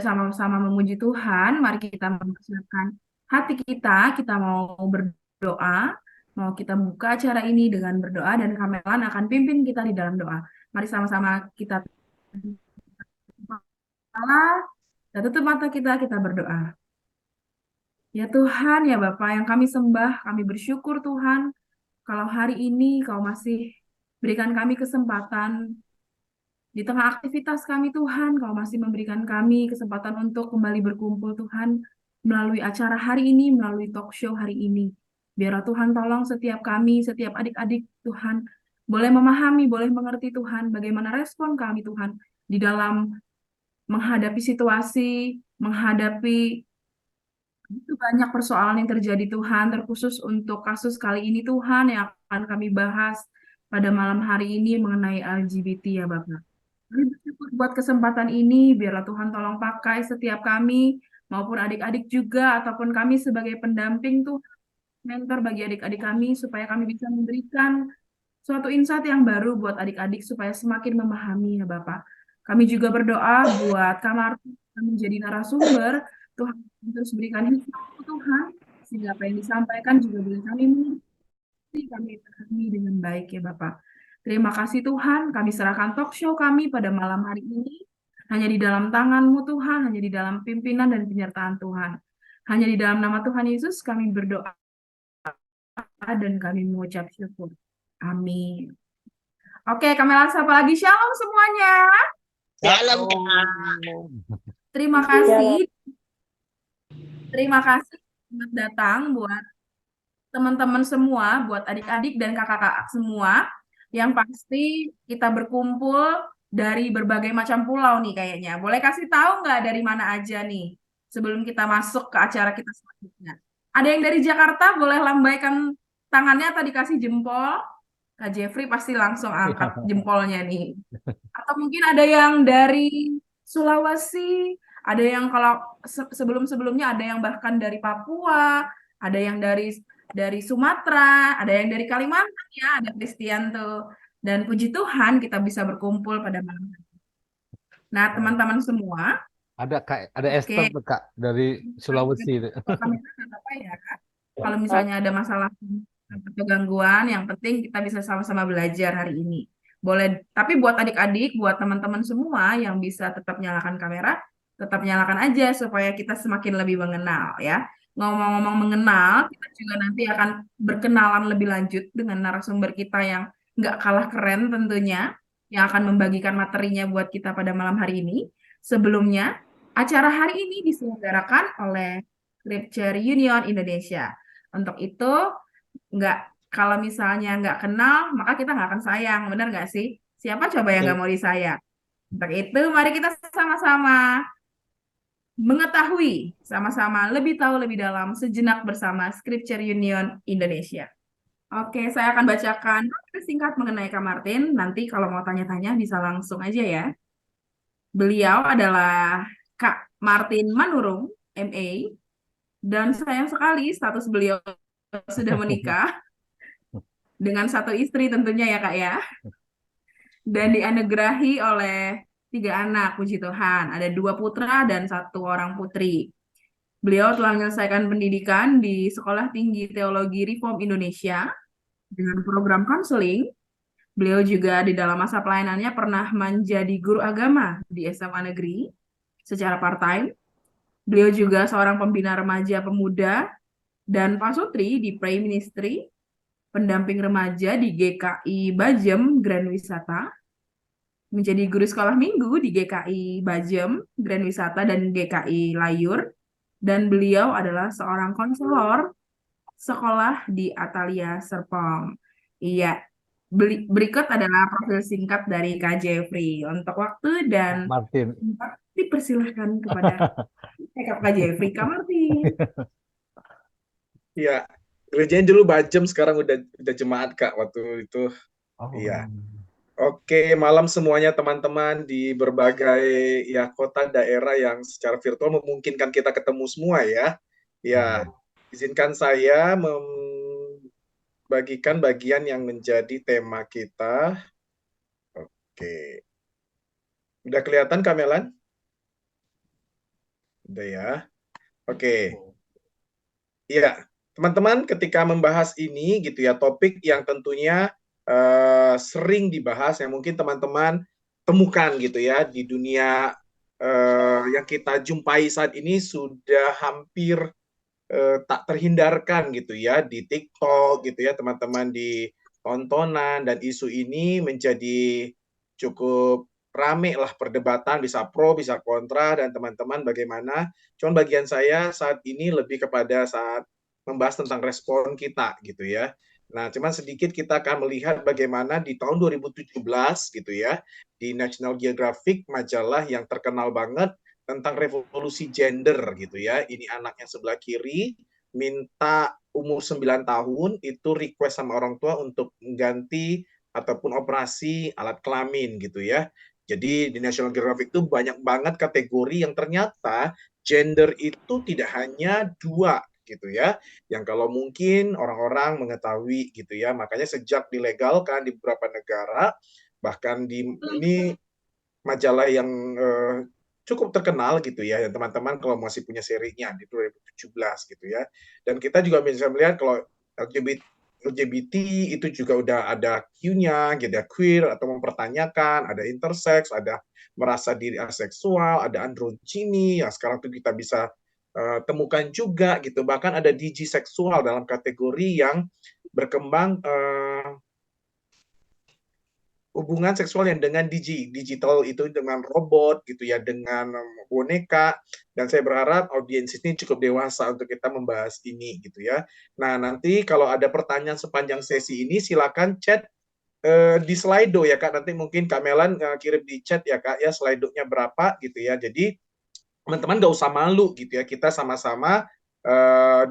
sama-sama memuji Tuhan, mari kita mempersiapkan hati kita mau berdoa, mau kita buka acara ini dengan berdoa dan Kamelan akan pimpin kita di dalam doa. Mari sama-sama kita Allah, dan tutup mata kita berdoa. Ya Tuhan, ya Bapa yang kami sembah, kami bersyukur Tuhan, kalau hari ini Kau masih berikan kami kesempatan di tengah aktivitas kami Tuhan, Kau masih memberikan kami kesempatan untuk kembali berkumpul Tuhan melalui acara hari ini, melalui talk show hari ini. Biarlah Tuhan tolong setiap kami, setiap adik-adik Tuhan, boleh memahami, boleh mengerti Tuhan, bagaimana respon kami Tuhan di dalam menghadapi situasi, menghadapi itu banyak persoalan yang terjadi Tuhan, terkhusus untuk kasus kali ini Tuhan yang akan kami bahas pada malam hari ini mengenai LGBT ya Bapak. Kami bersyukur buat kesempatan ini, biarlah Tuhan tolong pakai setiap kami, maupun adik-adik juga, ataupun kami sebagai pendamping tuh, mentor bagi adik-adik kami, supaya kami bisa memberikan suatu insight yang baru buat adik-adik, supaya semakin memahami ya Bapak. Kami juga berdoa buat Kamar yang menjadi narasumber, Tuhan terus berikan hikmat Tuhan, sehingga apa yang disampaikan juga boleh kami mengerti, kami pahami dengan baik ya Bapak. Terima kasih Tuhan, kami serahkan talk show kami pada malam hari ini. Hanya di dalam tangan-Mu Tuhan, hanya di dalam pimpinan dan penyertaan Tuhan. Hanya di dalam nama Tuhan Yesus kami berdoa dan kami mengucap syukur. Amin. Oke, kami langsung apa lagi? Shalom semuanya. Shalom, Kak. Shalom. Terima kasih. Terima kasih selamat datang buat teman-teman semua, buat adik-adik dan kakak-kakak semua. Yang pasti kita berkumpul dari berbagai macam pulau nih kayaknya. Boleh kasih tahu nggak dari mana aja nih sebelum kita masuk ke acara kita selanjutnya? Ada yang dari Jakarta, boleh lambaikan tangannya atau dikasih jempol? Kak Jeffrey pasti langsung angkat jempolnya nih. Atau mungkin ada yang dari Sulawesi, ada yang kalau sebelum-sebelumnya ada yang bahkan dari Papua, ada yang dari Sumatera, ada yang dari Kalimantan ya, ada Christian tuh. Dan puji Tuhan kita bisa berkumpul pada malam hari. Nah, teman-teman semua, Ada Esther oke, tuh, Kak, dari Sulawesi. kamera nggak apa-apa ya, Kak. Kalau misalnya ada masalah atau gangguan, yang penting kita bisa sama-sama belajar hari ini. Boleh, tapi buat adik-adik, buat teman-teman semua yang bisa tetap nyalakan kamera, tetap nyalakan aja supaya kita semakin lebih mengenal ya. Ngomong-ngomong mengenal, kita juga nanti akan berkenalan lebih lanjut dengan narasumber kita yang nggak kalah keren tentunya, yang akan membagikan materinya buat kita pada malam hari ini. Sebelumnya, acara hari ini diselenggarakan oleh Scripture Union Indonesia. Untuk itu, nggak kalau misalnya nggak kenal, maka kita nggak akan sayang, benar nggak sih? Siapa coba yang nggak mau disayang? Untuk itu, mari kita sama-sama mengetahui, sama-sama lebih tahu lebih dalam sejenak bersama Scripture Union Indonesia. Oke, saya akan bacakan singkat mengenai Kak Martin. Nanti kalau mau tanya-tanya bisa langsung aja ya. Beliau adalah Kak Martin Manurung, MA, dan sayang sekali status beliau sudah menikah dengan satu istri tentunya ya Kak ya. Dan dianugerahi oleh 3 anak, puji Tuhan. Ada 2 putra dan 1 orang putri. Beliau telah menyelesaikan pendidikan di Sekolah Tinggi Teologi Reform Indonesia dengan program konseling. Beliau juga di dalam masa pelayanannya pernah menjadi guru agama di SMA Negeri secara part-time. Beliau juga seorang pembina remaja pemuda dan pasutri di Pray Ministry, pendamping remaja di GKI Bajem Grand Wisata, menjadi guru sekolah minggu di GKI Bajem Grand Wisata dan GKI Layur, dan beliau adalah seorang konselor sekolah di Atalia Serpong. Iya, berikut adalah profil singkat dari Kak Jeffrey. Untuk waktu dan Martin. tempat dipersilahkan kepada Kak Jeffrey. Kak Martin. Iya, gerejanya dulu Bajem, sekarang udah jemaat Kak waktu itu. Oh. Iya. Oke, malam semuanya teman-teman di berbagai ya kota daerah yang secara virtual memungkinkan kita ketemu semua ya. Ya, izinkan saya membagikan bagian yang menjadi tema kita. Oke. Udah kelihatan Kamelan? Udah ya. Oke. Iya, teman-teman, ketika membahas ini gitu ya, topik yang tentunya sering dibahas yang mungkin teman-teman temukan gitu ya di dunia yang kita jumpai saat ini sudah hampir tak terhindarkan gitu ya di TikTok gitu ya, teman-teman, di tontonan, dan isu ini menjadi cukup rame lah perdebatan, bisa pro bisa kontra, dan teman-teman bagaimana. Cuman bagian saya saat ini lebih kepada saat membahas tentang respon kita gitu ya. Nah, cuman sedikit kita akan melihat bagaimana di tahun 2017 gitu ya, di National Geographic, majalah yang terkenal banget tentang revolusi gender gitu ya. Ini anak yang sebelah kiri minta umur 9 tahun itu request sama orang tua untuk mengganti ataupun operasi alat kelamin gitu ya. Jadi di National Geographic itu banyak banget kategori yang ternyata gender itu tidak hanya dua gitu ya. Yang kalau mungkin orang-orang mengetahui gitu ya. Makanya sejak dilegalkan di beberapa negara, bahkan di ini majalah yang cukup terkenal gitu ya, yang teman-teman kalau masih punya serinya di 2017 gitu ya. Dan kita juga bisa melihat kalau LGBT itu juga udah ada Q-nya, gitu ya, queer atau mempertanyakan, ada intersex, ada merasa diri aseksual, ada androgyny, ya sekarang tuh kita bisa temukan juga gitu. Bahkan ada digiseksual dalam kategori yang berkembang hubungan seksual yang dengan digital itu, dengan robot gitu ya, dengan boneka. Dan saya berharap audiens ini cukup dewasa untuk kita membahas ini gitu ya. Nah, nanti kalau ada pertanyaan sepanjang sesi ini silakan chat di Slido ya Kak. Nanti mungkin Kak Melan kirim di chat ya Kak ya, Slido-nya berapa gitu ya. Jadi teman-teman nggak usah malu gitu ya, kita sama-sama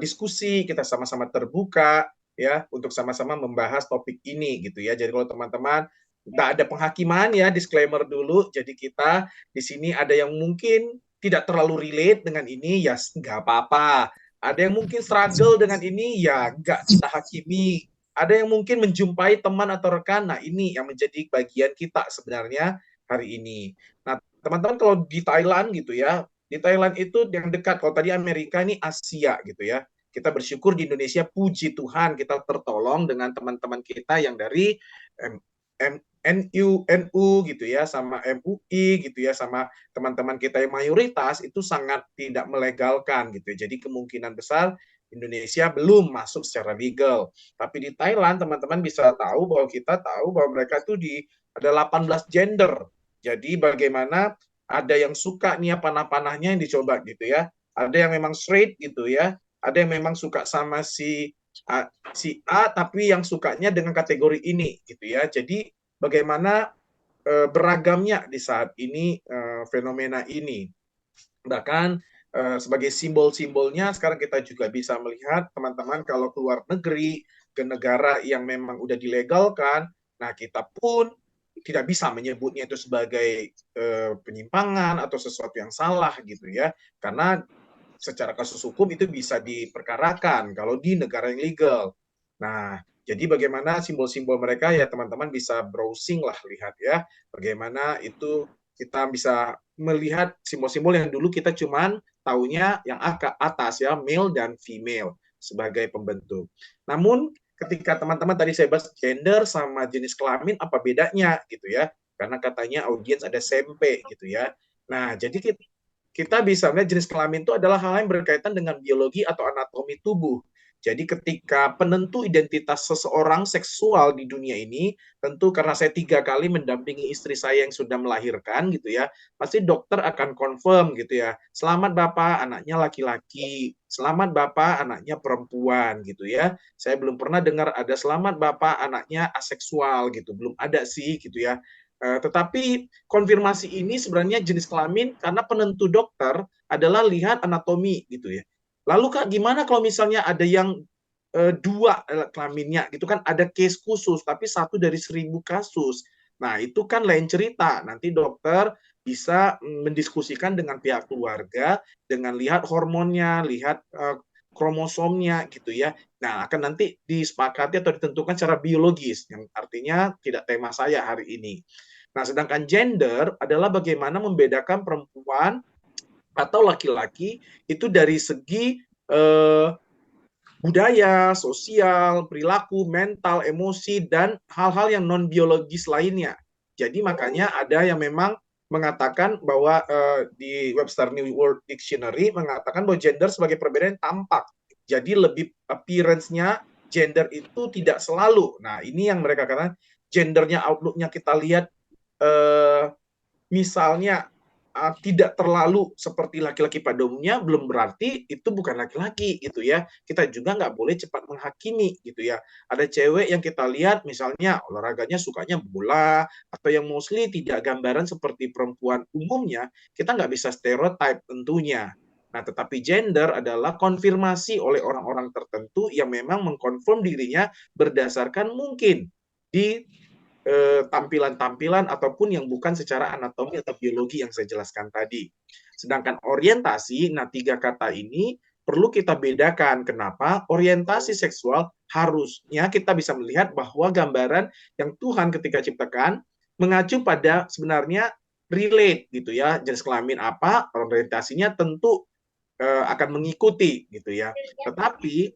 diskusi, kita sama-sama terbuka ya untuk sama-sama membahas topik ini gitu ya. Jadi kalau teman-teman nggak ada penghakiman ya, disclaimer dulu. Jadi kita di sini ada yang mungkin tidak terlalu relate dengan ini, ya nggak apa-apa. Ada yang mungkin struggle dengan ini, ya nggak kita hakimi. Ada yang mungkin menjumpai teman atau rekan, nah ini yang menjadi bagian kita sebenarnya hari ini. Nah, teman-teman kalau di Thailand gitu ya, di Thailand itu yang dekat, kalau tadi Amerika ini Asia gitu ya. Kita bersyukur di Indonesia, puji Tuhan kita tertolong dengan teman-teman kita yang dari M, M, NU gitu ya, sama MUI gitu ya, sama teman-teman kita yang mayoritas itu sangat tidak melegalkan gitu ya. Jadi kemungkinan besar Indonesia belum masuk secara legal. Tapi di Thailand teman-teman bisa tahu bahwa kita tahu bahwa mereka itu ada 18 gender. Jadi bagaimana ada yang suka nih ya panah-panahnya yang dicoba gitu ya. Ada yang memang straight gitu ya. Ada yang memang suka sama si A tapi yang sukanya dengan kategori ini gitu ya. Jadi bagaimana beragamnya di saat ini fenomena ini. Bahkan sebagai simbol-simbolnya sekarang kita juga bisa melihat teman-teman kalau keluar negeri ke negara yang memang udah dilegalkan, nah kita pun tidak bisa menyebutnya itu sebagai penyimpangan atau sesuatu yang salah gitu ya, karena secara kasus hukum itu bisa diperkarakan kalau di negara yang legal. Nah, jadi bagaimana simbol-simbol mereka ya teman-teman bisa browsing lah, lihat ya bagaimana itu kita bisa melihat simbol-simbol yang dulu kita cuman taunya yang atas ya, male dan female sebagai pembentuk. Namun ketika teman-teman tadi saya bahas gender sama jenis kelamin apa bedanya gitu ya, karena katanya audiens ada SMP gitu ya. Nah, jadi kita bisa melihat jenis kelamin itu adalah hal yang berkaitan dengan biologi atau anatomi tubuh. Jadi ketika penentu identitas seseorang seksual di dunia ini, tentu karena saya 3 kali mendampingi istri saya yang sudah melahirkan gitu ya, pasti dokter akan confirm gitu ya, selamat Bapak anaknya laki-laki, selamat Bapak anaknya perempuan gitu ya. Saya belum pernah dengar ada selamat Bapak anaknya aseksual gitu, belum ada sih gitu ya. Tetapi konfirmasi ini sebenarnya jenis kelamin karena penentu dokter adalah lihat anatomi gitu ya. Lalu Kak, gimana kalau misalnya ada yang dua kelaminnya gitu kan, ada case khusus tapi 1 dari 1000 kasus. Nah, itu kan lain cerita. Nanti dokter bisa mendiskusikan dengan pihak keluarga dengan lihat hormonnya, lihat kromosomnya gitu ya. Nah, akan nanti disepakati atau ditentukan secara biologis, yang artinya tidak tema saya hari ini. Nah, sedangkan gender adalah bagaimana membedakan perempuan atau laki-laki itu dari segi eh, budaya, sosial, perilaku, mental, emosi, dan hal-hal yang non-biologis lainnya. Jadi makanya ada yang memang mengatakan bahwa di Webster New World Dictionary mengatakan bahwa gender sebagai perbedaan tampak. Jadi lebih appearance-nya gender itu tidak selalu. Nah ini yang mereka katakan gendernya, outlook-nya kita lihat misalnya tidak terlalu seperti laki-laki pada umumnya, belum berarti itu bukan laki-laki gitu ya. Kita juga nggak boleh cepat menghakimi gitu ya. Ada cewek yang kita lihat misalnya olahraganya sukanya bola, atau yang mostly tidak gambaran seperti perempuan umumnya, kita nggak bisa stereotype tentunya. Nah, tetapi gender adalah konfirmasi oleh orang-orang tertentu yang memang mengkonfirm dirinya berdasarkan mungkin di tampilan-tampilan ataupun yang bukan secara anatomi atau biologi yang saya jelaskan tadi. Sedangkan orientasi, nah 3 kata ini perlu kita bedakan. Kenapa? Orientasi seksual harusnya kita bisa melihat bahwa gambaran yang Tuhan ketika ciptakan mengacu pada sebenarnya relate gitu ya, jenis kelamin apa, orientasinya tentu akan mengikuti gitu ya. Tetapi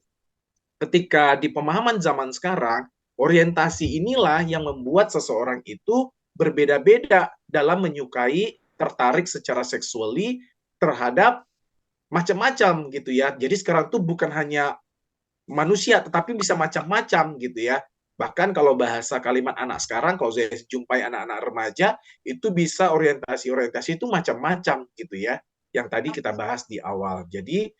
ketika di pemahaman zaman sekarang, orientasi inilah yang membuat seseorang itu berbeda-beda dalam menyukai, tertarik secara seksuali terhadap macam-macam gitu ya. Jadi sekarang tuh bukan hanya manusia, tetapi bisa macam-macam gitu ya. Bahkan kalau bahasa kalimat anak sekarang, kalau saya jumpai anak-anak remaja, itu bisa orientasi-orientasi itu macam-macam gitu ya. Yang tadi kita bahas di awal. Jadi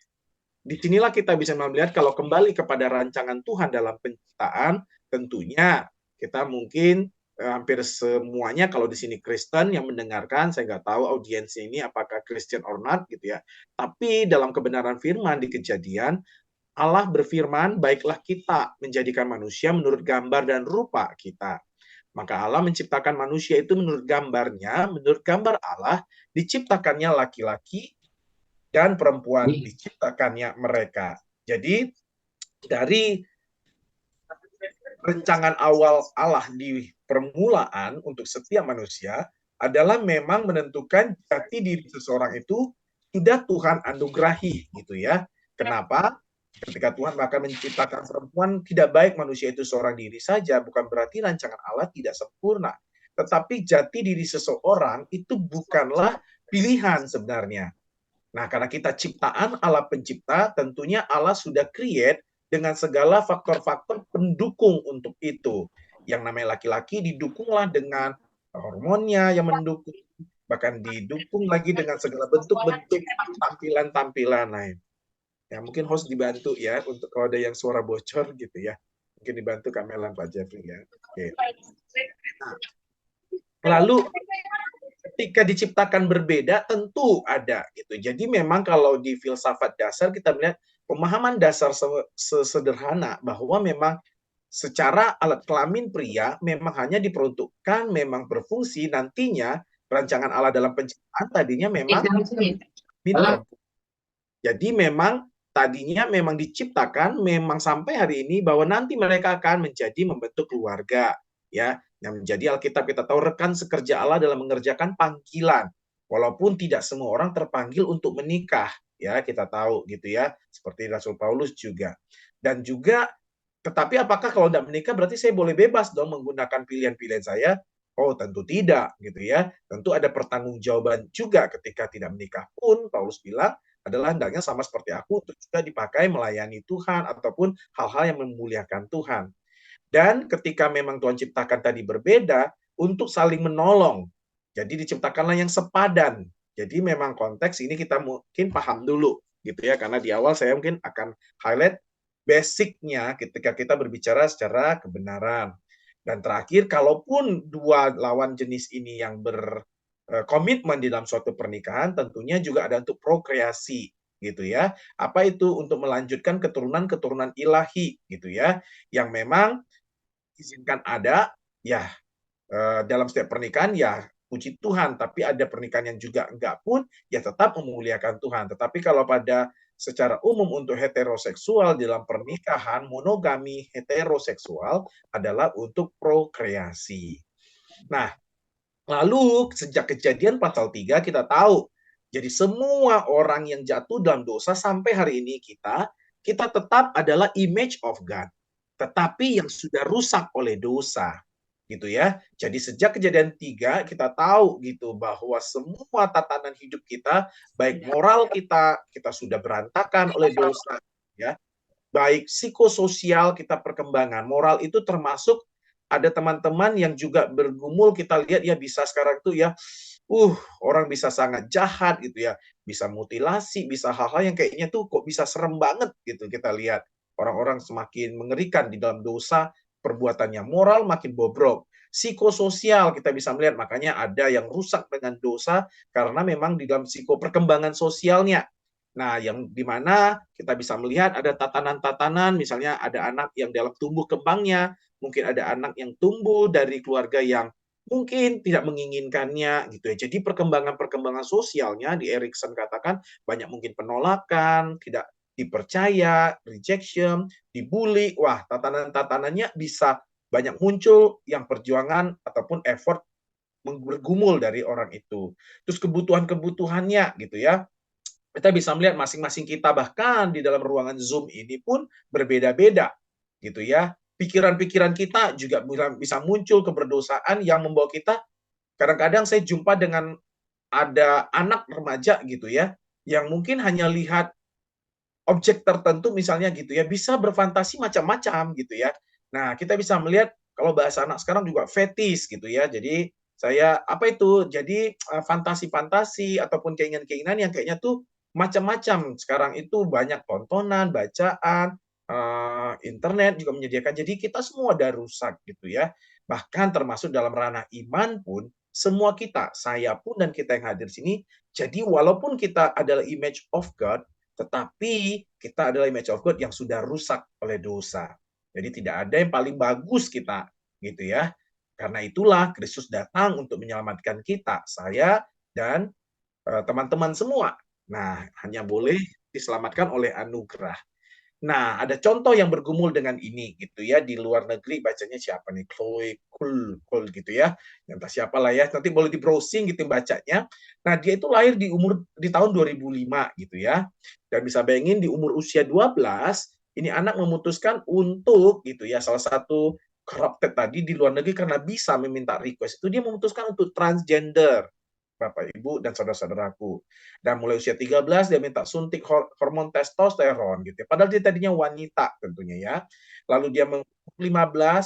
disinilah kita bisa melihat kalau kembali kepada rancangan Tuhan dalam penciptaan, tentunya kita mungkin hampir semuanya kalau di sini Kristen yang mendengarkan, saya nggak tahu audiensnya ini apakah Christian or not gitu ya. Tapi dalam kebenaran firman di Kejadian, Allah berfirman, baiklah kita menjadikan manusia menurut gambar dan rupa kita. Maka Allah menciptakan manusia itu menurut gambarnya, menurut gambar Allah, diciptakannya laki-laki dan perempuan diciptakannya mereka. Jadi dari rencangan awal Allah di permulaan untuk setiap manusia adalah memang menentukan jati diri seseorang itu sudah Tuhan anugerahi gitu ya. Kenapa? Ketika Tuhan bahkan menciptakan perempuan, tidak baik manusia itu seorang diri saja, bukan berarti rancangan Allah tidak sempurna. Tetapi jati diri seseorang itu bukanlah pilihan sebenarnya. Nah, karena kita ciptaan Allah pencipta, tentunya Allah sudah create dengan segala faktor-faktor pendukung untuk itu. Yang namanya laki-laki didukunglah dengan hormonnya yang mendukung, bahkan didukung lagi dengan segala bentuk-bentuk tampilan-tampilan lain. Ya, mungkin host dibantu ya untuk kalau ada yang suara bocor gitu ya. Mungkin dibantu Kamelan Pak Jeffrey ya. Oke. Nah, lalu ketika diciptakan berbeda tentu ada gitu. Jadi memang kalau di filsafat dasar kita melihat pemahaman dasar sederhana bahwa memang secara alat kelamin pria memang hanya diperuntukkan, memang berfungsi nantinya rancangan Allah dalam penciptaan tadinya memang perempuan. Jadi memang tadinya memang diciptakan memang sampai hari ini bahwa nanti mereka akan menjadi membentuk keluarga ya yang menjadi Alkitab kita tahu rekan sekerja Allah dalam mengerjakan panggilan walaupun tidak semua orang terpanggil untuk menikah ya kita tahu gitu ya seperti Rasul Paulus juga dan juga tetapi apakah kalau tidak menikah berarti saya boleh bebas dong menggunakan pilihan-pilihan saya? Oh tentu tidak gitu ya. Tentu ada pertanggungjawaban juga ketika tidak menikah pun Paulus bilang adalah hendaknya sama seperti aku untuk juga dipakai melayani Tuhan ataupun hal-hal yang memuliakan Tuhan. Dan ketika memang Tuhan ciptakan tadi berbeda untuk saling menolong. Jadi diciptakanlah yang sepadan. Jadi memang konteks ini kita mungkin paham dulu gitu ya karena di awal saya mungkin akan highlight basicnya ketika kita berbicara secara kebenaran. Dan terakhir, kalaupun dua lawan jenis ini yang berkomitmen di dalam suatu pernikahan, tentunya juga ada untuk prokreasi, gitu ya. Apa itu? Untuk melanjutkan keturunan-keturunan ilahi, gitu ya, yang memang izinkan ada, ya dalam setiap pernikahan, ya puji Tuhan, tapi ada pernikahan yang juga enggak pun, ya tetap memuliakan Tuhan. Tetapi kalau pada secara umum untuk heteroseksual dalam pernikahan, monogami heteroseksual adalah untuk prokreasi. Nah, lalu sejak kejadian pasal 3 kita tahu Jadi semua orang yang jatuh dalam dosa sampai hari ini kita tetap adalah image of God. Tetapi yang sudah rusak oleh dosa, gitu ya. Jadi sejak kejadian 3 kita tahu gitu bahwa semua tatanan hidup kita, baik moral kita sudah berantakan oleh dosa, ya. Baik psikososial kita perkembangan, moral itu termasuk ada teman-teman yang juga bergumul, kita lihat ya bisa sekarang tuh ya, orang bisa sangat jahat gitu ya, bisa mutilasi, bisa hal-hal yang kayaknya tuh kok bisa serem banget gitu kita lihat. Orang-orang semakin mengerikan di dalam dosa, perbuatannya moral makin bobrok. Psikososial kita bisa melihat, makanya ada yang rusak dengan dosa karena memang di dalam perkembangan sosialnya. Nah, yang dimana kita bisa melihat ada tatanan-tatanan, misalnya ada anak yang dalam tumbuh kembangnya, mungkin ada anak yang tumbuh dari keluarga yang mungkin tidak menginginkannya gitu ya. Jadi perkembangan-perkembangan sosialnya di Erikson katakan banyak mungkin penolakan, tidak dipercaya, rejection, dibully. Wah, tatanan-tatanannya bisa banyak muncul yang perjuangan ataupun effort bergumul dari orang itu. Terus kebutuhan-kebutuhannya gitu ya. Kita bisa melihat masing-masing kita bahkan di dalam ruangan Zoom ini pun berbeda-beda gitu ya. Pikiran-pikiran kita juga bisa muncul keberdosaan yang membawa kita, kadang-kadang saya jumpa dengan ada anak remaja gitu ya, yang mungkin hanya lihat objek tertentu misalnya gitu ya, bisa berfantasi macam-macam gitu ya. Nah, kita bisa melihat kalau bahasa anak sekarang juga fetis gitu ya. Jadi saya apa itu? Jadi fantasi-fantasi ataupun keinginan-keinginan yang kayaknya tuh macam-macam. Sekarang itu banyak tontonan, bacaan, internet juga menyediakan. Jadi kita semua udah rusak gitu ya. Bahkan termasuk dalam ranah iman pun semua kita, saya pun dan kita yang hadir sini, jadi walaupun kita adalah image of God, tetapi kita adalah image of God yang sudah rusak oleh dosa. Jadi tidak ada yang paling bagus kita, gitu ya. Karena itulah Kristus datang untuk menyelamatkan kita, saya dan teman-teman semua. Nah, hanya boleh diselamatkan oleh anugerah. Nah, ada contoh yang bergumul dengan ini gitu ya, di luar negeri bacanya siapa nih? Chloe Cool gitu ya. Entah siapa lah ya, nanti boleh di browsing gitu bacanya. Nah, dia itu lahir di tahun 2005 gitu ya. Dan bisa bayangin di umur usia 12, ini anak memutuskan untuk gitu ya, salah satu corrupted tadi di luar negeri karena bisa meminta request itu dia memutuskan untuk transgender. Bapak, Ibu, dan saudara-saudaraku. Dan mulai usia 13 dia minta suntik hormon testosteron gitu ya. Padahal dia tadinya wanita tentunya ya. Lalu dia 15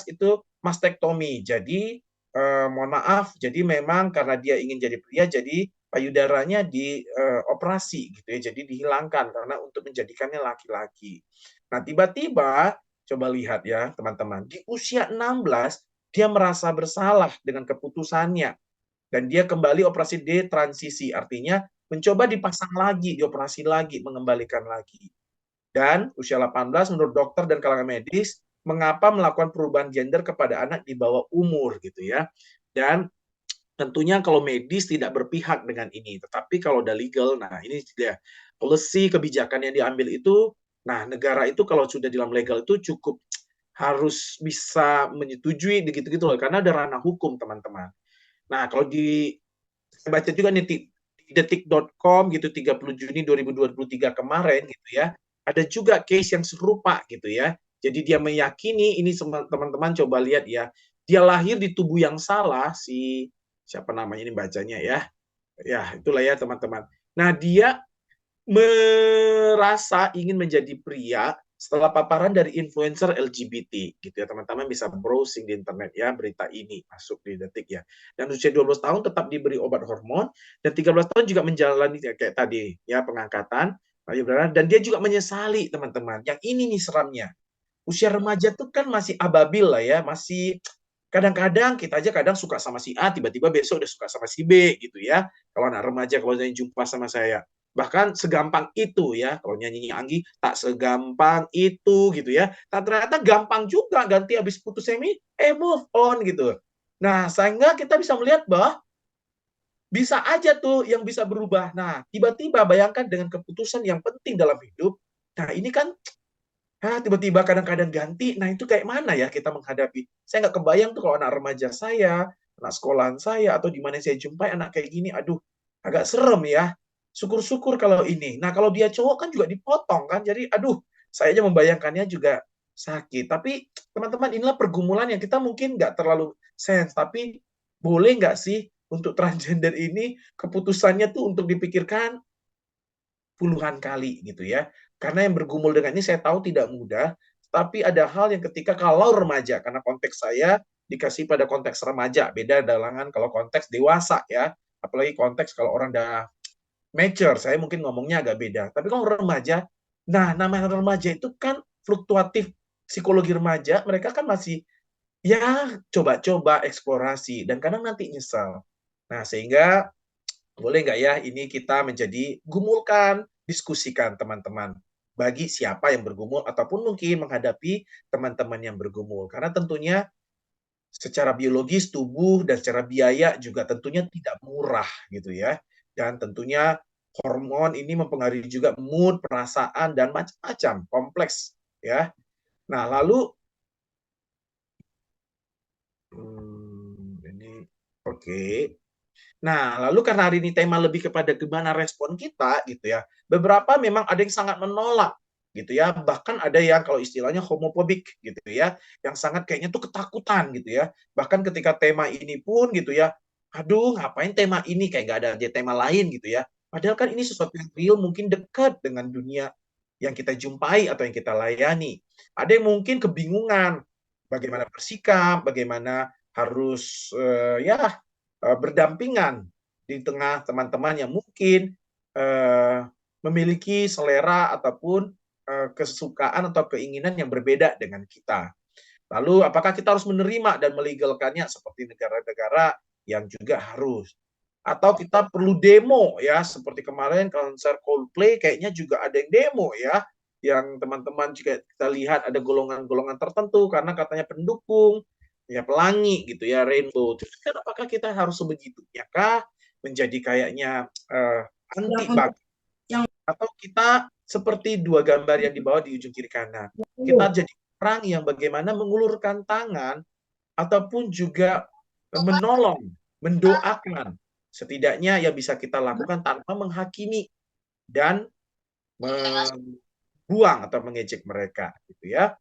itu mastektomi. Jadi mohon maaf, jadi memang karena dia ingin jadi pria, jadi payudaranya dioperasi gitu ya. Jadi dihilangkan karena untuk menjadikannya laki-laki. Nah, tiba-tiba coba lihat ya, teman-teman. Di usia 16 dia merasa bersalah dengan keputusannya dan dia kembali operasi detransisi, artinya mencoba dipasang lagi, dioperasi lagi, mengembalikan lagi. Dan usia 18 menurut dokter dan kalangan medis, mengapa melakukan perubahan gender kepada anak di bawah umur gitu ya. Dan tentunya kalau medis tidak berpihak dengan ini, tetapi kalau udah legal, nah ini dia policy kebijakan yang diambil itu, nah negara itu kalau sudah dalam legal itu cukup harus bisa menyetujui gitu-gitu loh, karena ada ranah hukum teman-teman. Nah, kalau baca juga nih di detik.com gitu 30 Juni 2023 kemarin gitu ya. Ada juga case yang serupa gitu ya. Jadi dia meyakini ini teman-teman coba lihat ya. Dia lahir di tubuh yang salah siapa namanya ini bacanya ya. Ya, itulah ya teman-teman. Nah, dia merasa ingin menjadi pria setelah paparan dari influencer LGBT gitu ya, teman-teman bisa browsing di internet ya, berita ini masuk di Detik ya. Dan usia 12 tahun tetap diberi obat hormon dan 13 tahun juga menjalani kayak tadi ya, pengangkatan dan dia juga menyesali teman-teman. Yang ini nih seramnya. Usia remaja tuh kan masih ababil lah ya, masih kadang-kadang kita aja kadang suka sama si A, tiba-tiba besok udah suka sama si B gitu ya. Kalau anak remaja kalau saya jumpa sama saya, bahkan segampang itu ya, kalau nyanyinya Anggi tak segampang itu gitu ya. Nah, ternyata gampang juga ganti habis putus semi, move on gitu. Nah, sehingga kita bisa melihat bahwa bisa aja tuh yang bisa berubah. Nah, tiba-tiba bayangkan dengan keputusan yang penting dalam hidup. Nah, ini kan tiba-tiba kadang-kadang ganti. Nah, itu kayak mana ya kita menghadapi? Saya nggak kebayang tuh kalau anak remaja saya, anak sekolahan saya, atau di mana saya jumpai anak kayak gini. Aduh, agak serem ya. syukur-syukur kalau ini. Nah, kalau dia cowok kan juga dipotong kan. Jadi aduh, saya aja membayangkannya juga sakit. Tapi teman-teman, inilah pergumulan yang kita mungkin nggak terlalu sense. Tapi boleh nggak sih untuk transgender ini keputusannya tuh untuk dipikirkan puluhan kali gitu ya. Karena yang bergumul dengan ini saya tahu tidak mudah, tapi ada hal yang ketika kalau remaja, karena konteks saya dikasih pada konteks remaja, beda dengan kalau konteks dewasa ya. Apalagi konteks kalau orang udah mature, saya mungkin ngomongnya agak beda. Tapi kalau remaja, nah namanya remaja itu kan fluktuatif, psikologi remaja, mereka kan masih ya coba-coba eksplorasi dan kadang nanti nyesal. Nah, sehingga boleh nggak ya ini kita menjadi gumulkan, diskusikan teman-teman bagi siapa yang bergumul ataupun mungkin menghadapi teman-teman yang bergumul. Karena tentunya secara biologis tubuh dan secara biaya juga tentunya tidak murah gitu ya. Dan tentunya hormon ini mempengaruhi juga mood, perasaan dan macam-macam, kompleks ya. Nah, lalu ini oke. Nah, lalu karena hari ini tema lebih kepada gimana respon kita gitu ya. Beberapa memang ada yang sangat menolak gitu ya. Bahkan ada yang kalau istilahnya homofobik gitu ya, yang sangat kayaknya tuh ketakutan gitu ya. Bahkan ketika tema ini pun gitu ya, aduh ngapain tema ini kayak nggak ada aja tema lain gitu ya. Padahal kan ini sesuatu yang real mungkin dekat dengan dunia yang kita jumpai atau yang kita layani. Ada yang mungkin kebingungan bagaimana bersikap, bagaimana harus ya berdampingan di tengah teman-teman yang mungkin memiliki selera ataupun kesukaan atau keinginan yang berbeda dengan kita. Lalu apakah kita harus menerima dan melegalkannya seperti negara-negara yang juga harus? Atau kita perlu demo ya, seperti kemarin konser Coldplay kayaknya juga ada yang demo ya, yang teman-teman juga kita lihat ada golongan-golongan tertentu karena katanya pendukung, ya pelangi gitu ya, rainbow. Terus kan apakah kita harus sebegitunya kah menjadi kayaknya anti bag atau kita seperti dua gambar yang dibawa di ujung kiri kanan. Kita jadi orang yang bagaimana mengulurkan tangan ataupun juga menolong, mendoakan. Setidaknya yang bisa kita lakukan tanpa menghakimi dan membuang atau mengejek mereka gitu ya.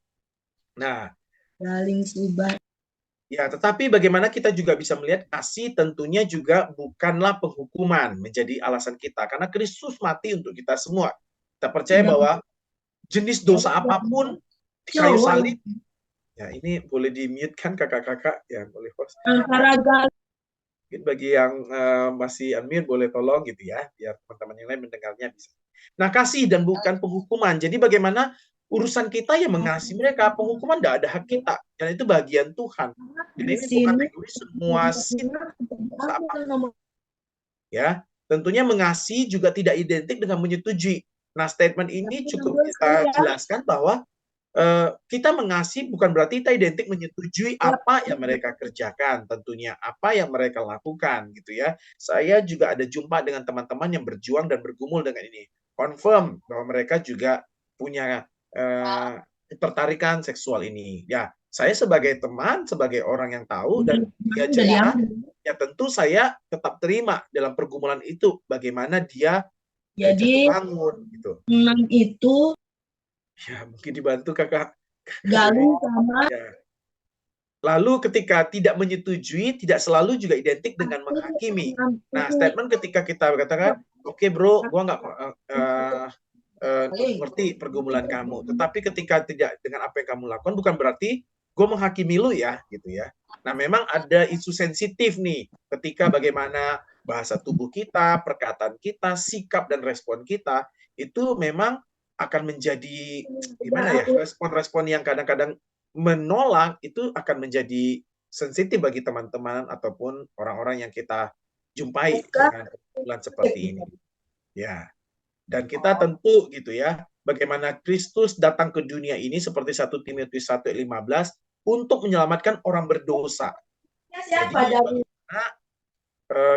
Nah, ya, tetapi bagaimana kita juga bisa melihat kasih tentunya juga bukanlah penghukuman menjadi alasan kita. Karena Kristus mati untuk kita semua. Kita percaya bahwa jenis dosa apapun di kayu salib, ya ini boleh di-mute kan kakak-kakak, ya boleh host. Mungkin bagi yang masih unmute boleh tolong gitu ya, biar teman-teman yang lain mendengarnya bisa. Nah, kasih dan bukan penghukuman. Jadi bagaimana urusan kita yang mengasihi mereka, penghukuman tidak ada hak kita, dan itu bagian Tuhan. Jadi ini bukan egois, semua sin ya. Tentunya mengasihi juga tidak identik dengan menyetujui. Nah, statement ini cukup kita jelaskan bahwa kita mengasihi bukan berarti kita identik menyetujui apa yang mereka kerjakan, tentunya apa yang mereka lakukan gitu ya. Saya juga ada jumpa dengan teman-teman yang berjuang dan bergumul dengan ini. Confirm bahwa mereka juga punya ketertarikan seksual ini. Ya, saya sebagai teman, sebagai orang yang tahu dan dia cerita, ya tentu saya tetap terima dalam pergumulan itu bagaimana dia jatuh bangun gitu. Itu ya mungkin dibantu kakak. Galuh sama Ya. Lalu ketika tidak menyetujui tidak selalu juga identik dengan menghakimi. Nah, statement ketika kita katakan, oke bro, gua nggak ngerti pergumulan kamu, tetapi ketika tidak dengan apa yang kamu lakukan bukan berarti gue menghakimi lu ya gitu ya. Nah, memang ada isu sensitif nih ketika bagaimana bahasa tubuh kita, perkataan kita, sikap dan respon kita itu memang akan menjadi gimana ya, respon-respon yang kadang-kadang menolak itu akan menjadi sensitif bagi teman-teman ataupun orang-orang yang kita jumpai dengan pergumulan seperti ini. Ya. Dan kita tentu gitu ya, bagaimana Kristus datang ke dunia ini seperti 1 Timotius 1:15 untuk menyelamatkan orang berdosa. Jadi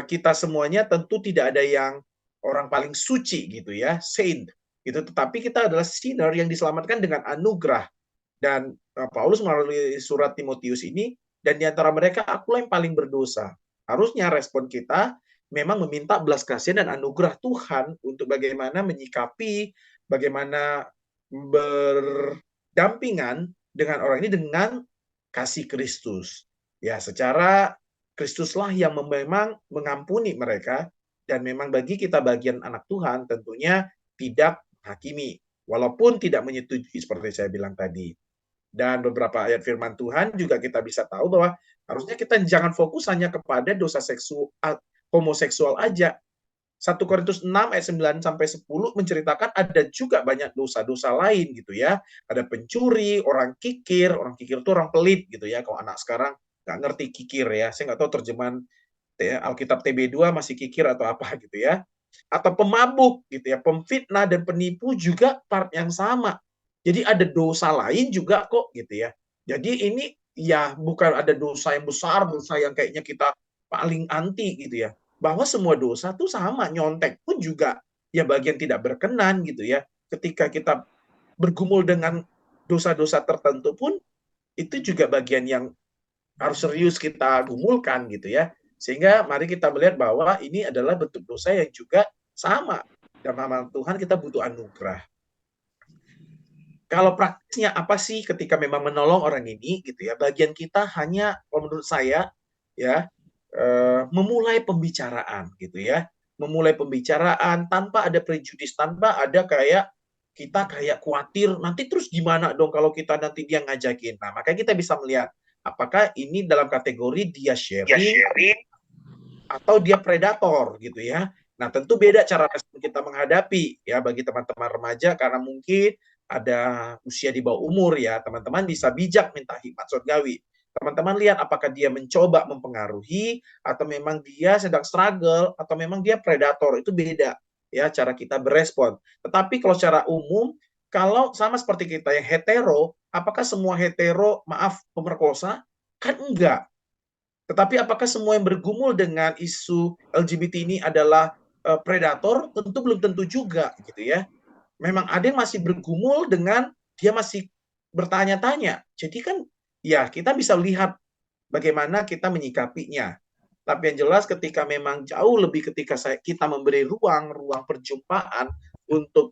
kita semuanya tentu tidak ada yang orang paling suci gitu ya, saint gitu, tetapi kita adalah sinner yang diselamatkan dengan anugerah. Dan Paulus melalui surat Timotius ini, dan di antara mereka akulah yang paling berdosa. Harusnya respon kita memang meminta belas kasihan dan anugerah Tuhan untuk bagaimana menyikapi, bagaimana berdampingan dengan orang ini dengan kasih Kristus. Ya, secara Kristuslah yang memang mengampuni mereka, dan memang bagi kita bagian anak Tuhan tentunya tidak menghakimi, walaupun tidak menyetujui seperti saya bilang tadi. Dan beberapa ayat firman Tuhan juga kita bisa tahu bahwa harusnya kita jangan fokus hanya kepada dosa seksual homoseksual aja. 1 Korintus 6 ayat 9 sampai 10 menceritakan ada juga banyak dosa-dosa lain gitu ya. Ada pencuri, orang kikir itu orang pelit gitu ya. Kalau anak sekarang nggak ngerti kikir ya. Saya nggak tahu terjemahan Alkitab TB2 masih kikir atau apa gitu ya. Atau pemabuk gitu ya, pemfitnah dan penipu juga part yang sama. Jadi ada dosa lain juga kok gitu ya. Jadi ini ya bukan ada dosa yang besar, dosa yang kayaknya kita paling anti gitu ya. Bahwa semua dosa tuh sama, nyontek pun juga ya bagian tidak berkenan gitu ya. Ketika kita bergumul dengan dosa-dosa tertentu pun itu juga bagian yang harus serius kita gumulkan gitu ya. Sehingga mari kita melihat bahwa ini adalah bentuk dosa yang juga sama. Dalam nama Tuhan kita butuh anugerah. Kalau praktisnya apa sih ketika memang menolong orang ini gitu ya? Bagian kita hanya, kalau menurut saya ya, memulai pembicaraan gitu ya. Memulai pembicaraan tanpa ada prejudis, tanpa ada kayak kita kayak khawatir nanti terus gimana dong kalau kita nanti dia ngajakin. Nah, makanya kita bisa melihat apakah ini dalam kategori dia sharing atau dia predator gitu ya. Nah, tentu beda cara respon kita menghadapi ya bagi teman-teman remaja, karena mungkin ada usia di bawah umur ya. Teman-teman bisa bijak minta hikmat surgawi. Teman-teman lihat apakah dia mencoba mempengaruhi atau memang dia sedang struggle atau memang dia predator. Itu beda ya cara kita berespon. Tetapi kalau secara umum, kalau sama seperti kita yang hetero, apakah semua hetero maaf pemerkosa? Kan enggak. Tetapi apakah semua yang bergumul dengan isu LGBT ini adalah predator? Tentu belum tentu juga gitu ya. Memang ada yang masih bergumul dengan dia masih bertanya-tanya. Jadi kan ya kita bisa lihat bagaimana kita menyikapinya. Tapi yang jelas ketika memang jauh lebih ketika kita memberi ruang perjumpaan untuk